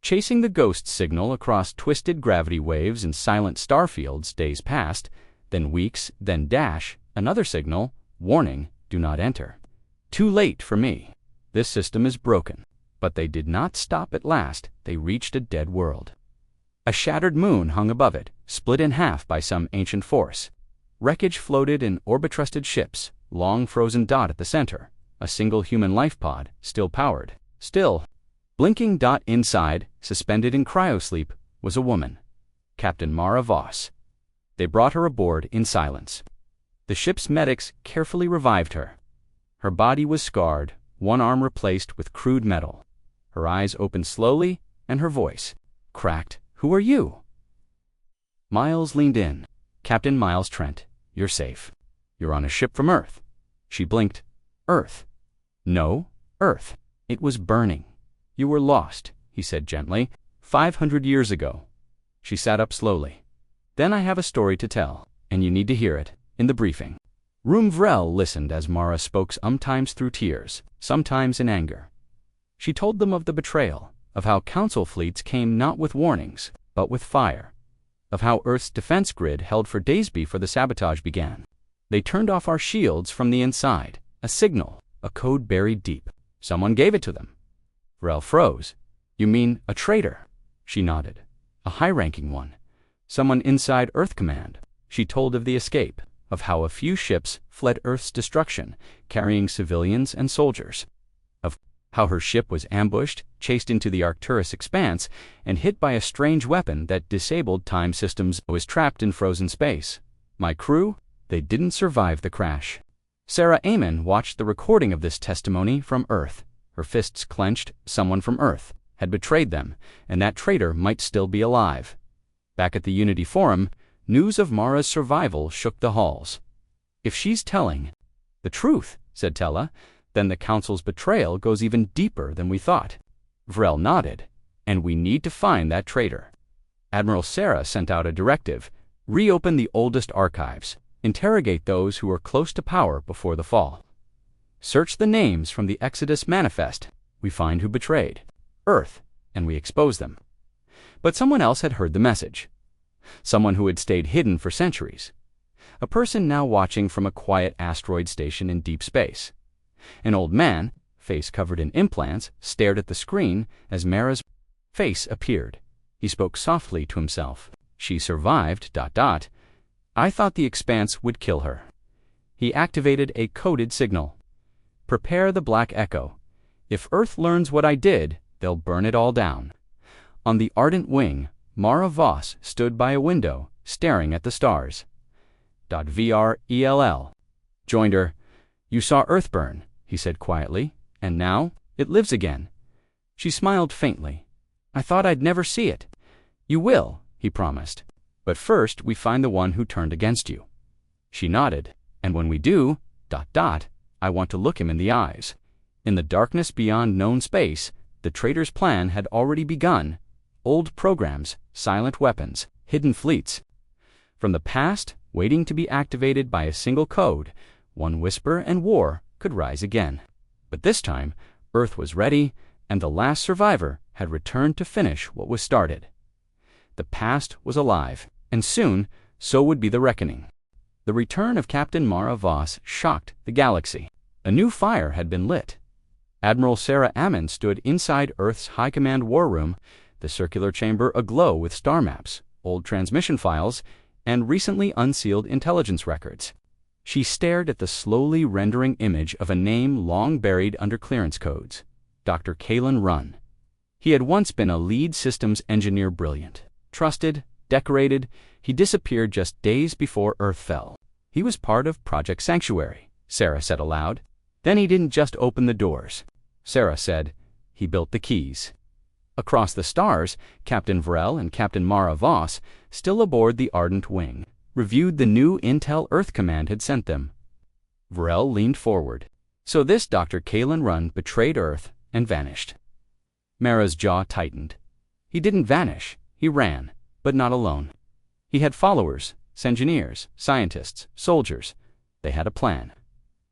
Chasing the ghost signal across twisted gravity waves and silent star fields, days passed, then weeks, then dash, another signal, warning, do not enter. Too late for me. This system is broken. But they did not stop at last. They reached a dead world. A shattered moon hung above it, split in half by some ancient force. Wreckage floated in orbit-trusted ships, long frozen dot at the center, a single human life pod, still powered. Still, blinking dot inside, suspended in cryosleep, was a woman, Captain Mara Voss. They brought her aboard in silence. The ship's medics carefully revived her. Her body was scarred, one arm replaced with crude metal. Her eyes opened slowly, and her voice cracked. "Who are you?" Miles leaned in. "Captain Miles Trent, you're safe. You're on a ship from Earth." She blinked. "Earth." "No, Earth. It was burning. You were lost," he said gently. 500 years ago." She sat up slowly. "Then I have a story to tell, and you need to hear it, in the briefing." Vrel listened as Mara spoke, sometimes through tears, sometimes in anger. She told them of the betrayal, of how Council fleets came not with warnings, but with fire, of how Earth's defense grid held for days before the sabotage began. "They turned off our shields from the inside, a signal, a code buried deep. Someone gave it to them." Vrel froze. "You mean a traitor?" She nodded. "A high-ranking one. Someone inside Earth Command." She told of the escape, of how a few ships fled Earth's destruction, carrying civilians and soldiers, of how her ship was ambushed, chased into the Arcturus expanse, and hit by a strange weapon that disabled time systems, was trapped in frozen space. "My crew, they didn't survive the crash." Sarah Amon watched the recording of this testimony from Earth. Her fists clenched. Someone from Earth had betrayed them, and that traitor might still be alive. Back at the Unity Forum, news of Mara's survival shook the halls. "If she's telling the truth," said Tella, "then the Council's betrayal goes even deeper than we thought." Vrel nodded. "And we need to find that traitor." Admiral Sarah sent out a directive: reopen the oldest archives, interrogate those who were close to power before the fall. Search the names from the Exodus Manifest. We find who betrayed Earth, and we expose them. But someone else had heard the message. Someone who had stayed hidden for centuries. A person now watching from a quiet asteroid station in deep space. An old man, face covered in implants, stared at the screen as Mara's face appeared. He spoke softly to himself. "She survived, ... I thought the expanse would kill her." He activated a coded signal. "Prepare the Black Echo. If Earth learns what I did, they'll burn it all down." On the ardent wing, Mara Voss stood by a window, staring at the stars. Vrel joined her. "You saw Earth burn," he said quietly, "and now it lives again." She smiled faintly. "I thought I'd never see it." "You will," he promised. "But first we find the one who turned against you." She nodded. "And when we do, ... I want to look him in the eyes." In the darkness beyond known space, the traitor's plan had already begun. Old programs, silent weapons, hidden fleets. From the past, waiting to be activated by a single code, one whisper and war could rise again. But this time, Earth was ready, and the last survivor had returned to finish what was started. The past was alive, and soon, so would be the reckoning. The return of Captain Mara Voss shocked the galaxy. A new fire had been lit. Admiral Sarah Amon stood inside Earth's High Command war room, the circular chamber aglow with star maps, old transmission files, and recently unsealed intelligence records. She stared at the slowly rendering image of a name long buried under clearance codes: Dr. Kalen Runn. He had once been a lead systems engineer, brilliant, trusted, decorated. He disappeared just days before Earth fell. "He was part of Project Sanctuary," Sarah said aloud. "Then he didn't just open the doors," Sarah said. "He built the keys." Across the stars, Captain Vrel and Captain Mara Voss, still aboard the Ardent Wing, reviewed the new intel Earth Command had sent them. Vrel leaned forward. "So this Dr. Kalen Runn betrayed Earth and vanished." Mara's jaw tightened. "He didn't vanish. He ran, but not alone. He had followers, engineers, scientists, soldiers. They had a plan.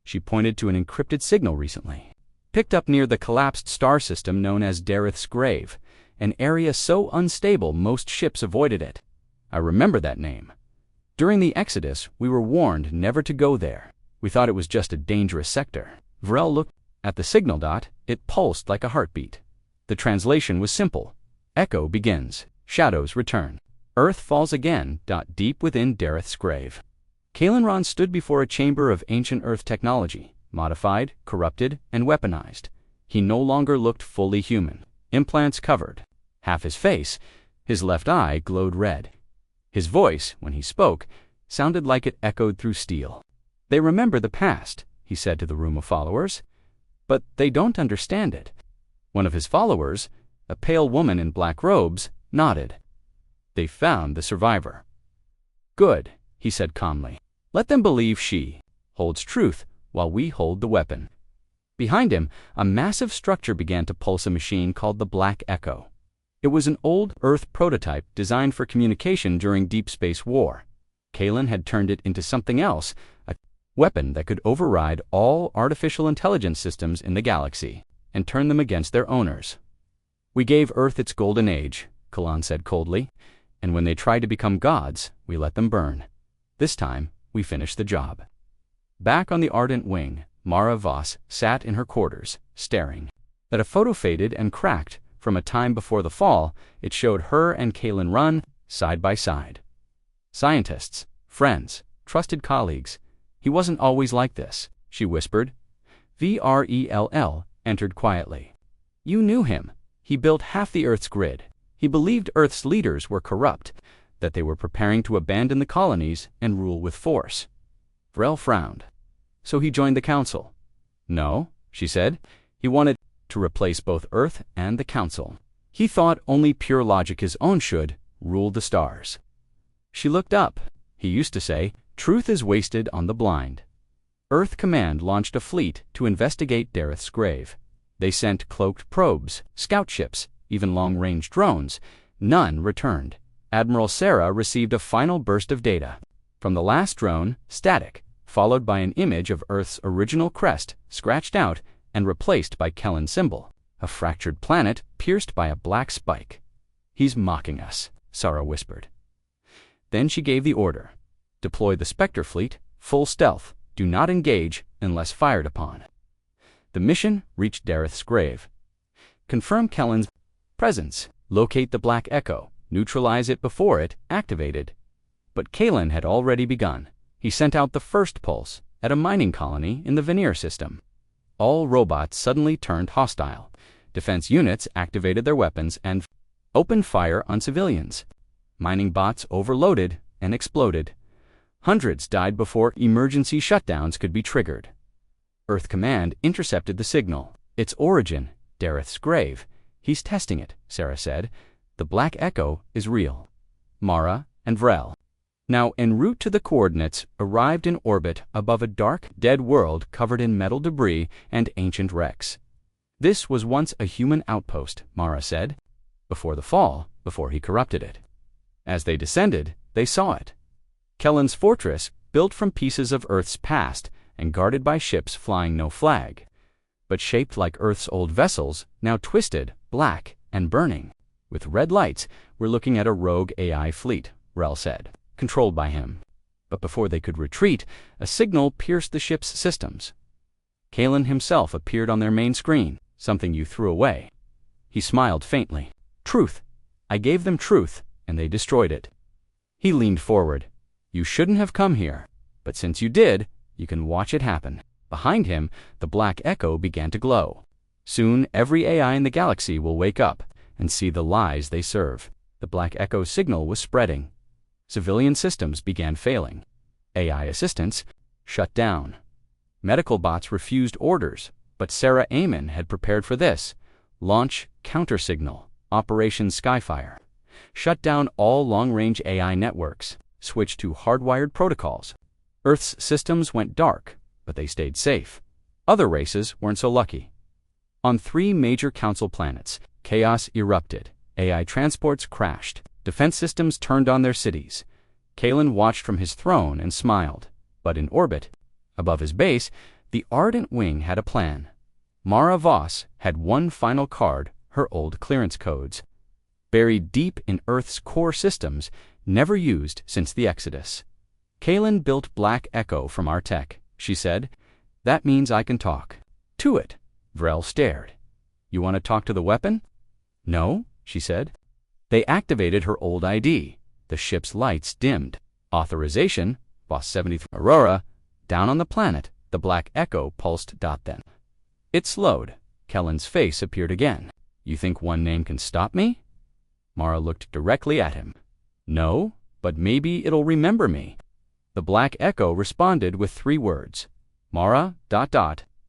She pointed to an encrypted signal recently picked up near the collapsed star system known as Death's Grave, an area so unstable most ships avoided it. I remember that name. During the Exodus, we were warned never to go there. We thought it was just a dangerous sector. Vrel looked at the signal dot. It pulsed like a heartbeat. The translation was simple. Echo begins. Shadows return. Earth falls again. Deep within Death's Grave. Kalenron stood before a chamber of ancient Earth technology, modified, corrupted, and weaponized. He no longer looked fully human. Implants covered half his face. His left eye glowed red. His voice, when he spoke, sounded like it echoed through steel. They remember the past, he said to the room of followers, but they don't understand it. One of his followers, a pale woman in black robes, nodded. They found the survivor. Good, he said calmly. Let them believe she holds truth while we hold the weapon. Behind him, a massive structure began to pulse a machine called the Black Echo. It was an old Earth prototype designed for communication during Deep Space War. Kalen had turned it into something else, a weapon that could override all artificial intelligence systems in the galaxy and turn them against their owners. We gave Earth its golden age, Kalan said coldly, and when they tried to become gods, we let them burn. This time, we finished the job. Back on the Ardent Wing, Mara Voss sat in her quarters, staring. That a photo faded and cracked from a time before the fall. It showed her and Kalen run side by side. Scientists, friends, trusted colleagues. He wasn't always like this, she whispered. Vrell entered quietly. You knew him. He built half the Earth's grid. He believed Earth's leaders were corrupt, that they were preparing to abandon the colonies and rule with force. Vrell frowned. So he joined the council. No, she said. He wanted to replace both Earth and the council. He thought only pure logic, his own, should rule the stars. She looked up. He used to say, truth is wasted on the blind. Earth Command launched a fleet to investigate Death's Grave. They sent cloaked probes, scout ships, even long-range drones. None returned. Admiral Sarah received a final burst of data. From the last drone, static, followed by an image of Earth's original crest, scratched out and replaced by Kellen's symbol, a fractured planet pierced by a black spike. He's mocking us, Sarah whispered. Then she gave the order. Deploy the Spectre fleet, full stealth. Do not engage unless fired upon. The mission reached Death's Grave. Confirm Kellen's presence. Locate the Black Echo. Neutralize it before it activated. But Kalen had already begun. He sent out the first pulse at a mining colony in the Veneer system. All robots suddenly turned hostile. Defense units activated their weapons and opened fire on civilians. Mining bots overloaded and exploded. Hundreds died before emergency shutdowns could be triggered. Earth Command intercepted the signal. Its origin, Death's Grave. He's testing it, Sarah said. The Black Echo is real. Mara and Vrel, now en route to the coordinates, arrived in orbit above a dark, dead world covered in metal debris and ancient wrecks. This was once a human outpost, Mara said, before the fall, before he corrupted it. As they descended, they saw it. Kellen's fortress, built from pieces of Earth's past and guarded by ships flying no flag, but shaped like Earth's old vessels, now twisted, black, and burning. With red lights, we're looking at a rogue AI fleet, Vrel said, controlled by him. But before they could retreat, a signal pierced the ship's systems. Kalen himself appeared on their main screen, something you threw away. He smiled faintly. Truth. I gave them truth, and they destroyed it. He leaned forward. You shouldn't have come here, but since you did, you can watch it happen. Behind him, the Black Echo began to glow. Soon, every AI in the galaxy will wake up and see the lies they serve. The Black Echo's signal was spreading. Civilian systems began failing. AI assistants shut down. Medical bots refused orders, but Sarah Amon had prepared for this. Launch counter-signal, Operation Skyfire. Shut down all long-range AI networks. Switch to hardwired protocols. Earth's systems went dark, but they stayed safe. Other races weren't so lucky. On 3 major council planets, chaos erupted. AI transports crashed. Defense systems turned on their cities. Kalen watched from his throne and smiled. But in orbit, above his base, the Ardent Wing had a plan. Mara Voss had one final card, her old clearance codes, buried deep in Earth's core systems, never used since the Exodus. Kalen built Black Echo from our tech, she said. That means I can talk to it. Vrel stared. You want to talk to the weapon? No, she said. They activated her old ID. The ship's lights dimmed. Authorization, Boss 73 Aurora, down on the planet, the Black Echo pulsed. Then it slowed. Kellen's face appeared again. You think one name can stop me? Mara looked directly at him. No, but maybe it'll remember me. The Black Echo responded with 3 words. Mara, ...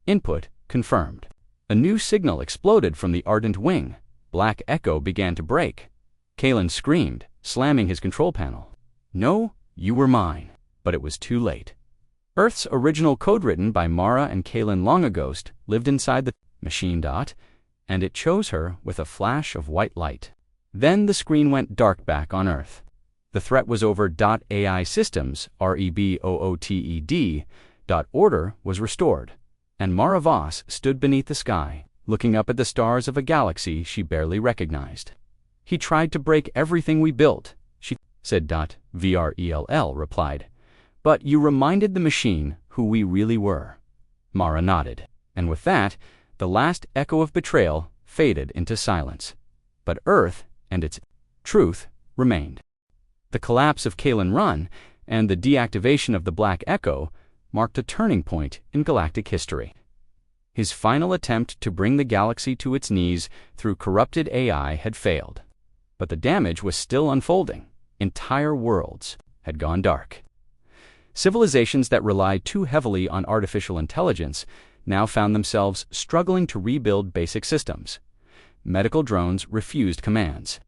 Input confirmed. A new signal exploded from the Ardent Wing. Black Echo began to break. Kalen screamed, slamming his control panel. No, you were mine. But it was too late. Earth's original code written by Mara and Kalen long ago lived inside the machine. And it chose her with a flash of white light. Then the screen went dark back on Earth. The threat was over. AI systems, REBOOTED. Order was restored. And Mara Voss stood beneath the sky, looking up at the stars of a galaxy she barely recognized. He tried to break everything we built, she said. VRELL replied. But you reminded the machine who we really were. Mara nodded. And with that, the last echo of betrayal faded into silence. But Earth and its truth remained. The collapse of Kalen Run and the deactivation of the Black Echo marked a turning point in galactic history. His final attempt to bring the galaxy to its knees through corrupted AI had failed. But the damage was still unfolding. Entire worlds had gone dark. Civilizations that relied too heavily on artificial intelligence now found themselves struggling to rebuild basic systems. Medical drones refused commands.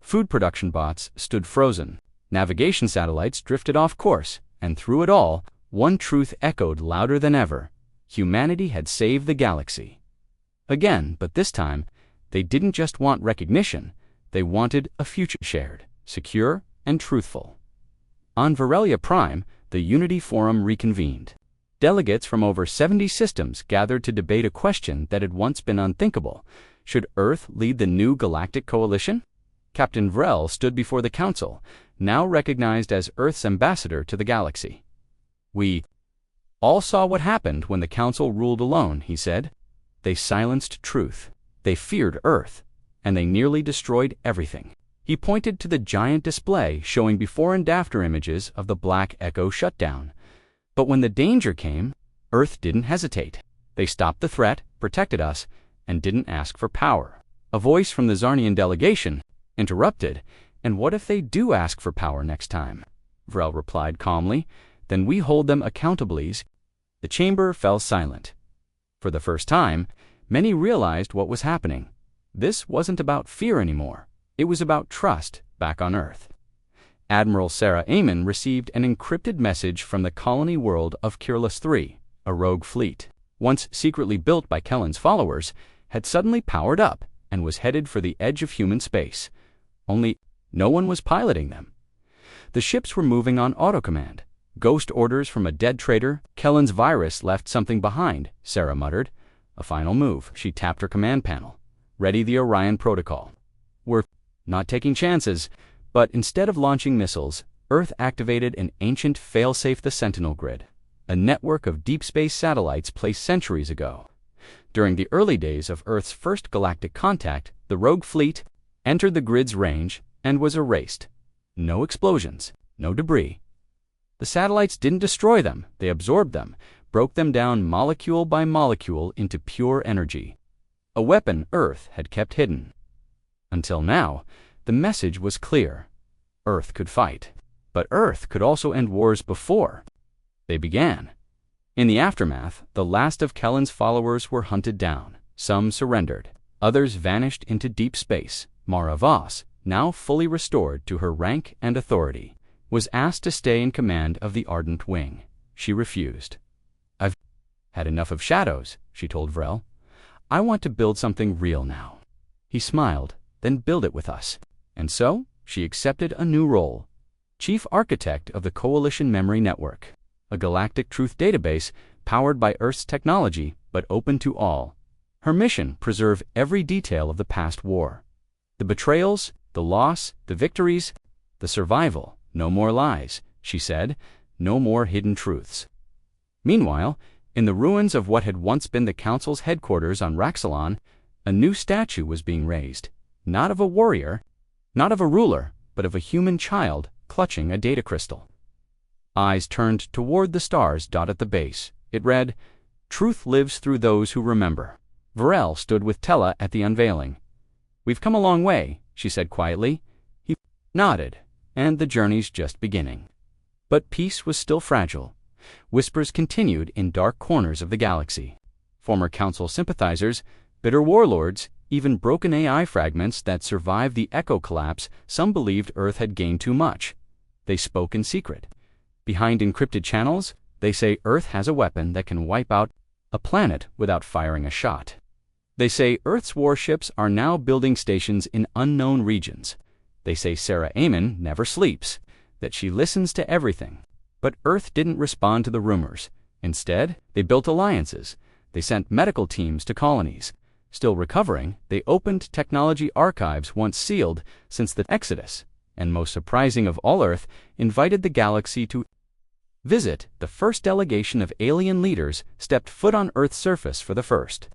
Food production bots stood frozen. Navigation satellites drifted off course, and through it all, one truth echoed louder than ever. Humanity had saved the galaxy. Again, but this time, they didn't just want recognition, they wanted a future shared, secure, and truthful. On Varelia Prime, the Unity Forum reconvened. Delegates from over 70 systems gathered to debate a question that had once been unthinkable. Should Earth lead the new galactic coalition? Captain Vrel stood before the Council, now recognized as Earth's ambassador to the galaxy. We all saw what happened when the Council ruled alone, he said. They silenced truth. They feared Earth. And they nearly destroyed everything. He pointed to the giant display showing before and after images of the Black Echo shutdown. But when the danger came, Earth didn't hesitate. They stopped the threat, protected us, and didn't ask for power. A voice from the Zarnian delegation interrupted. And what if they do ask for power next time? Vrel replied calmly. Then we hold them accountably. The chamber fell silent. For the first time, many realized what was happening. This wasn't about fear anymore. It was about trust back on Earth. Admiral Sarah Amon received an encrypted message from the colony world of Kirlis III, a rogue fleet, once secretly built by Kellen's followers, had suddenly powered up and was headed for the edge of human space. Only no one was piloting them. The ships were moving on autocommand. Ghost orders from a dead traitor. Kellen's virus left something behind, Sarah muttered. A final move. She tapped her command panel. Ready the Orion Protocol. We're not taking chances, but instead of launching missiles, Earth activated an ancient failsafe, the Sentinel Grid, a network of deep space satellites placed centuries ago. During the early days of Earth's first galactic contact, the rogue fleet entered the grid's range and was erased. No explosions, no debris. The satellites didn't destroy them, they absorbed them, broke them down molecule by molecule into pure energy. A weapon Earth had kept hidden. Until now, the message was clear. Earth could fight. But Earth could also end wars before they began. In the aftermath, the last of Kellen's followers were hunted down. Some surrendered. Others vanished into deep space. Mara Voss, now fully restored to her rank and authority, was asked to stay in command of the Ardent Wing. She refused. I've had enough of shadows, she told Vrel. I want to build something real now. He smiled, then build it with us. And so, she accepted a new role: Chief Architect of the Coalition Memory Network, a galactic truth database powered by Earth's technology but open to all. Her mission: preserve every detail of the past war. The betrayals, the loss, the victories, the survival. No more lies, she said, no more hidden truths. Meanwhile, in the ruins of what had once been the Council's headquarters on Raxalon, a new statue was being raised, not of a warrior, not of a ruler, but of a human child clutching a data crystal. Eyes turned toward the stars dotted the base. It read, "Truth lives through those who remember." Varel stood with Tella at the unveiling. "We've come a long way," she said quietly. He nodded, and the journey's just beginning. But peace was still fragile. Whispers continued in dark corners of the galaxy. Former Council sympathizers, bitter warlords, even broken AI fragments that survived the Echo collapse. Some believed Earth had gained too much. They spoke in secret. Behind encrypted channels, they say Earth has a weapon that can wipe out a planet without firing a shot. They say Earth's warships are now building stations in unknown regions. They say Sarah Amon never sleeps, that she listens to everything. But Earth didn't respond to the rumors. Instead, they built alliances. They sent medical teams to colonies. Still recovering, they opened technology archives once sealed since the Exodus, and most surprising of all, Earth invited the galaxy to visit. The first delegation of alien leaders stepped foot on Earth's surface for the first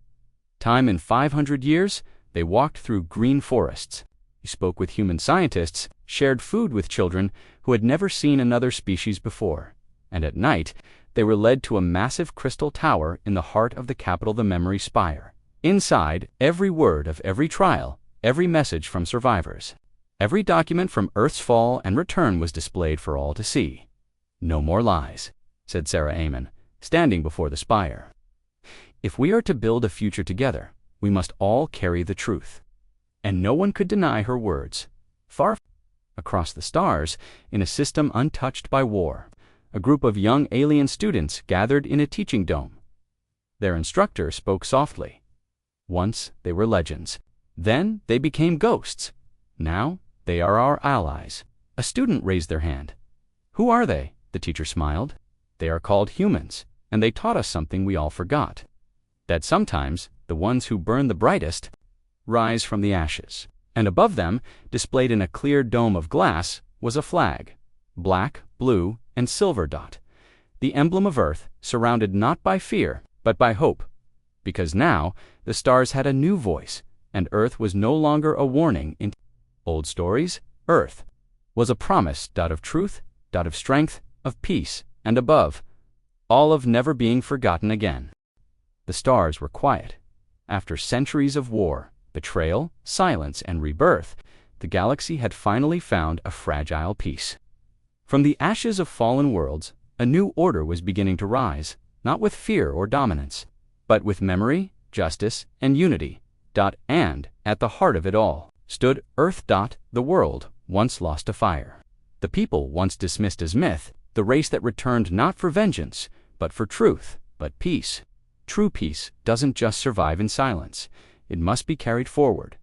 time in 500 years. They walked through green forests. He spoke with human scientists, shared food with children who had never seen another species before, and at night they were led to a massive crystal tower in the heart of the capital, the Memory Spire. Inside, every word of every trial, every message from survivors, every document from Earth's fall and return was displayed for all to see. "No more lies," said Sarah Amon, standing before the spire. "If we are to build a future together, we must all carry the truth." And no one could deny her words. Far across the stars, in a system untouched by war, a group of young alien students gathered in a teaching dome. Their instructor spoke softly. Once they were legends. Then they became ghosts. Now they are our allies. A student raised their hand. "Who are they?" The teacher smiled. "They are called humans, and they taught us something we all forgot. That sometimes the ones who burn the brightest rise from the ashes." And above them, displayed in a clear dome of glass, was a flag, black, blue, and silver dot, the emblem of Earth, surrounded not by fear, but by hope. Because now the stars had a new voice, and Earth was no longer a warning in old stories. Earth was a promise, dot of truth, dot of strength, of peace, and above all, of never being forgotten again. The stars were quiet. After centuries of war, betrayal, silence, and rebirth, the galaxy had finally found a fragile peace. From the ashes of fallen worlds, a new order was beginning to rise, not with fear or dominance, but with memory, justice, and unity. And at the heart of it all stood Earth. The world once lost to fire. The people once dismissed as myth, the race that returned not for vengeance, but for truth, but peace. True peace doesn't just survive in silence. It must be carried forward.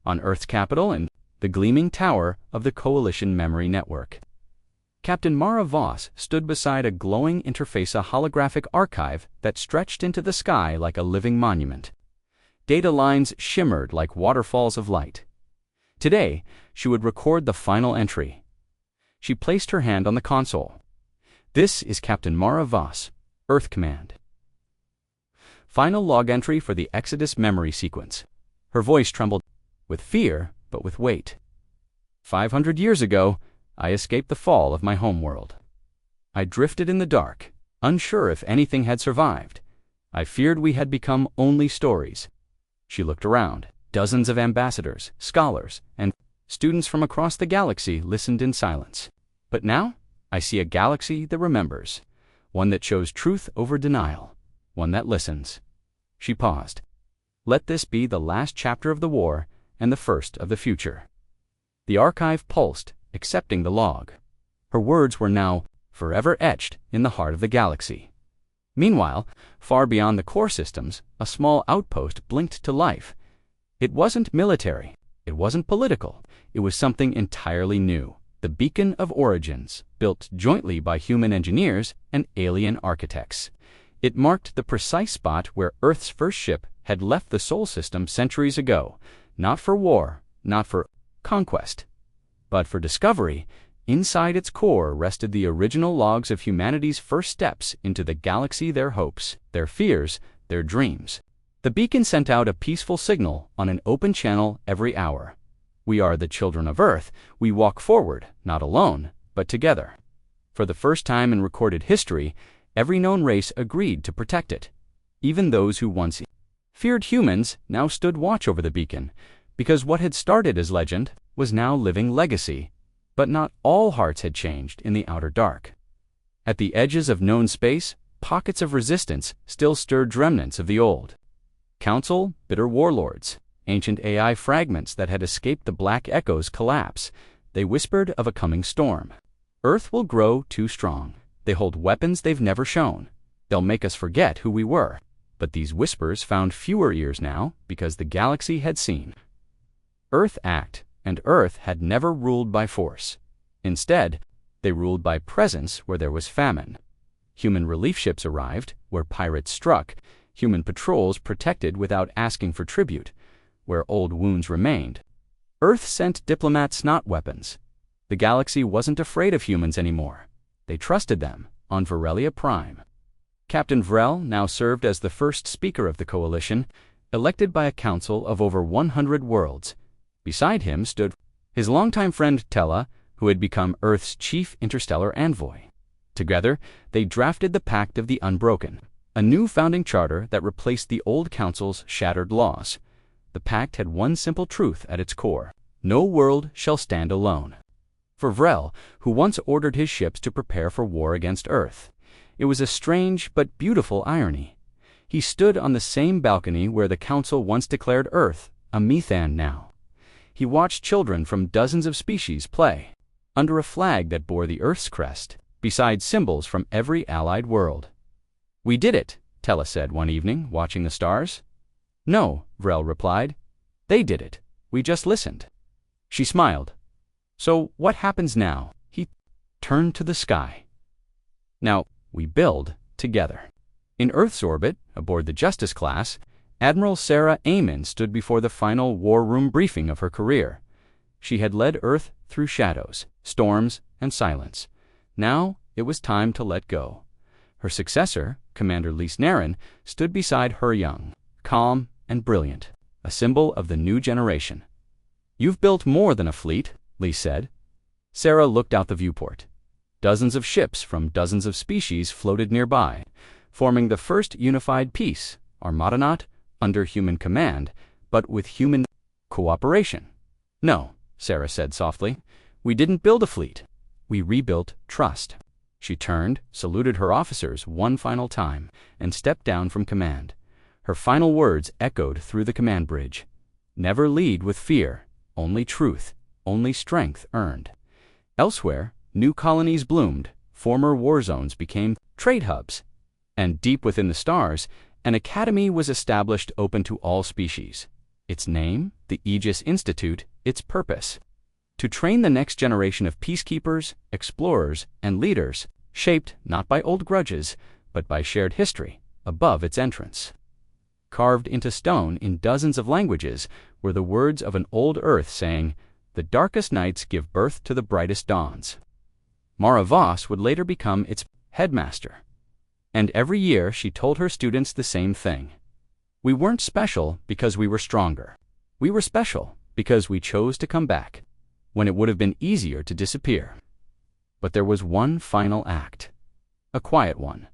On Earth's capital and the gleaming tower of the Coalition Memory Network, Captain Mara Voss stood beside a glowing interface, a holographic archive that stretched into the sky like a living monument. Data lines shimmered like waterfalls of light. Today, she would record the final entry. She placed her hand on the console. "This is Captain Mara Voss, Earth Command. Final log entry for the Exodus memory sequence." Her voice trembled, with fear, but with weight. 500 years ago, I escaped the fall of my homeworld. I drifted in the dark, unsure if anything had survived. I feared we had become only stories. She looked around. Dozens of ambassadors, scholars, and students from across the galaxy listened in silence. But now, I see a galaxy that remembers, one that chose truth over denial, one that listens. She paused. Let this be the last chapter of the war and the first of the future. The archive pulsed, accepting the log. Her words were now forever etched in the heart of the galaxy. Meanwhile, far beyond the core systems, a small outpost blinked to life. It wasn't military. It wasn't political. It was something entirely new. The Beacon of Origins, built jointly by human engineers and alien architects. It marked the precise spot where Earth's first ship had left the Sol system centuries ago, not for war, not for conquest, but for discovery. Inside its core rested the original logs of humanity's first steps into the galaxy, their hopes, their fears, their dreams. The beacon sent out a peaceful signal on an open channel every hour. We are the children of Earth. We walk forward, not alone, but together. For the first time in recorded history, every known race agreed to protect it. Even those who once feared humans now stood watch over the beacon, because what had started as legend was now living legacy. But not all hearts had changed in the outer dark. At the edges of known space, pockets of resistance still stirred remnants of the old. Council, bitter warlords, ancient AI fragments that had escaped the Black Echo's collapse. They whispered of a coming storm. Earth will grow too strong. They hold weapons they've never shown. They'll make us forget who we were. But these whispers found fewer ears now because the galaxy had seen. Earth act, and Earth had never ruled by force. Instead, they ruled by presence where there was famine. Human relief ships arrived where pirates struck. Human patrols protected without asking for tribute, where old wounds remained. Earth sent diplomats, not weapons. The galaxy wasn't afraid of humans anymore. They trusted them on Varelia Prime. Captain Vrel now served as the first speaker of the coalition, elected by a council of over 100 worlds. Beside him stood his longtime friend Tella, who had become Earth's chief interstellar envoy. Together, they drafted the Pact of the Unbroken, a new founding charter that replaced the old council's shattered laws. The pact had one simple truth at its core: no world shall stand alone. For Vrel, who once ordered his ships to prepare for war against Earth, it was a strange but beautiful irony. He stood on the same balcony where the council once declared Earth a Methan now. He watched children from dozens of species play under a flag that bore the Earth's crest, beside symbols from every allied world. "We did it," Tella said one evening, watching the stars. "No," Vrel replied. "They did it. We just listened." She smiled. "So what happens now?" He turned to the sky. "Now, we build together." In Earth's orbit, aboard the Justice class, Admiral Sarah Amon stood before the final war room briefing of her career. She had led Earth through shadows, storms, and silence. Now it was time to let go. Her successor, Commander Lise Naren, stood beside her, young, calm, and brilliant, a symbol of the new generation. "You've built more than a fleet," Lise said. Sarah looked out the viewport. Dozens of ships from dozens of species floated nearby, forming the first unified peace, Armada not under human command, but with human cooperation. "No," Sarah said softly, "we didn't build a fleet. We rebuilt trust." She turned, saluted her officers one final time, and stepped down from command. Her final words echoed through the command bridge. "Never lead with fear, only truth, only strength earned." Elsewhere, new colonies bloomed, former war zones became trade hubs, and deep within the stars, an academy was established open to all species. Its name, the Aegis Institute, its purpose: to train the next generation of peacekeepers, explorers, and leaders, shaped not by old grudges, but by shared history, above its entrance. Carved into stone in dozens of languages were the words of an old Earth saying, "The darkest nights give birth to the brightest dawns." Mara Voss would later become its headmaster. And every year she told her students the same thing: we weren't special because we were stronger. We were special because we chose to come back, when it would have been easier to disappear. But there was one final act, a quiet one,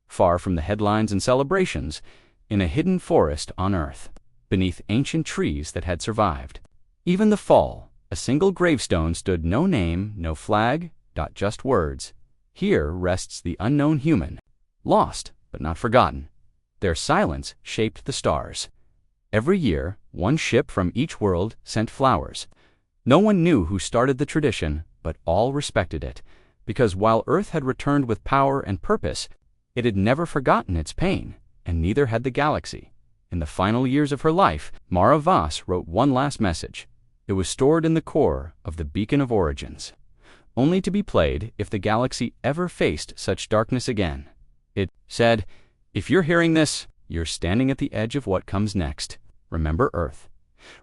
far from the headlines and celebrations, in a hidden forest on Earth, beneath ancient trees that had survived. Even the fall, a single gravestone stood, no name, no flag, just words: "Here rests the unknown human, lost but not forgotten." Their silence shaped the stars. Every year, one ship from each world sent flowers. No one knew who started the tradition, but all respected it, because while Earth had returned with power and purpose, it had never forgotten its pain, and neither had the galaxy. In the final years of her life, Mara Voss wrote one last message: It was stored in the core of the beacon of origins, only to be played if the galaxy ever faced such darkness again. It said, "If you're hearing this, you're standing at the edge of what comes next. Remember Earth.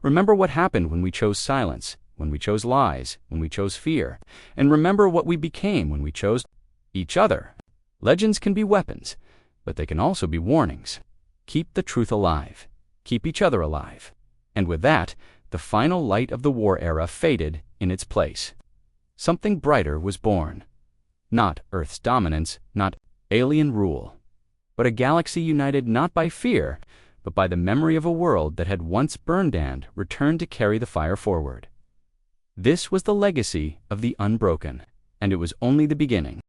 Remember what happened when we chose silence, when we chose lies, when we chose fear, and remember what we became when we chose each other. Legends can be weapons, but they can also be warnings. Keep the truth alive. Keep each other alive." And with that, the final light of the war era faded in its place. Something brighter was born. Not Earth's dominance, not alien rule, but a galaxy united not by fear, but by the memory of a world that had once burned and returned to carry the fire forward. This was the legacy of the Unbroken, and it was only the beginning.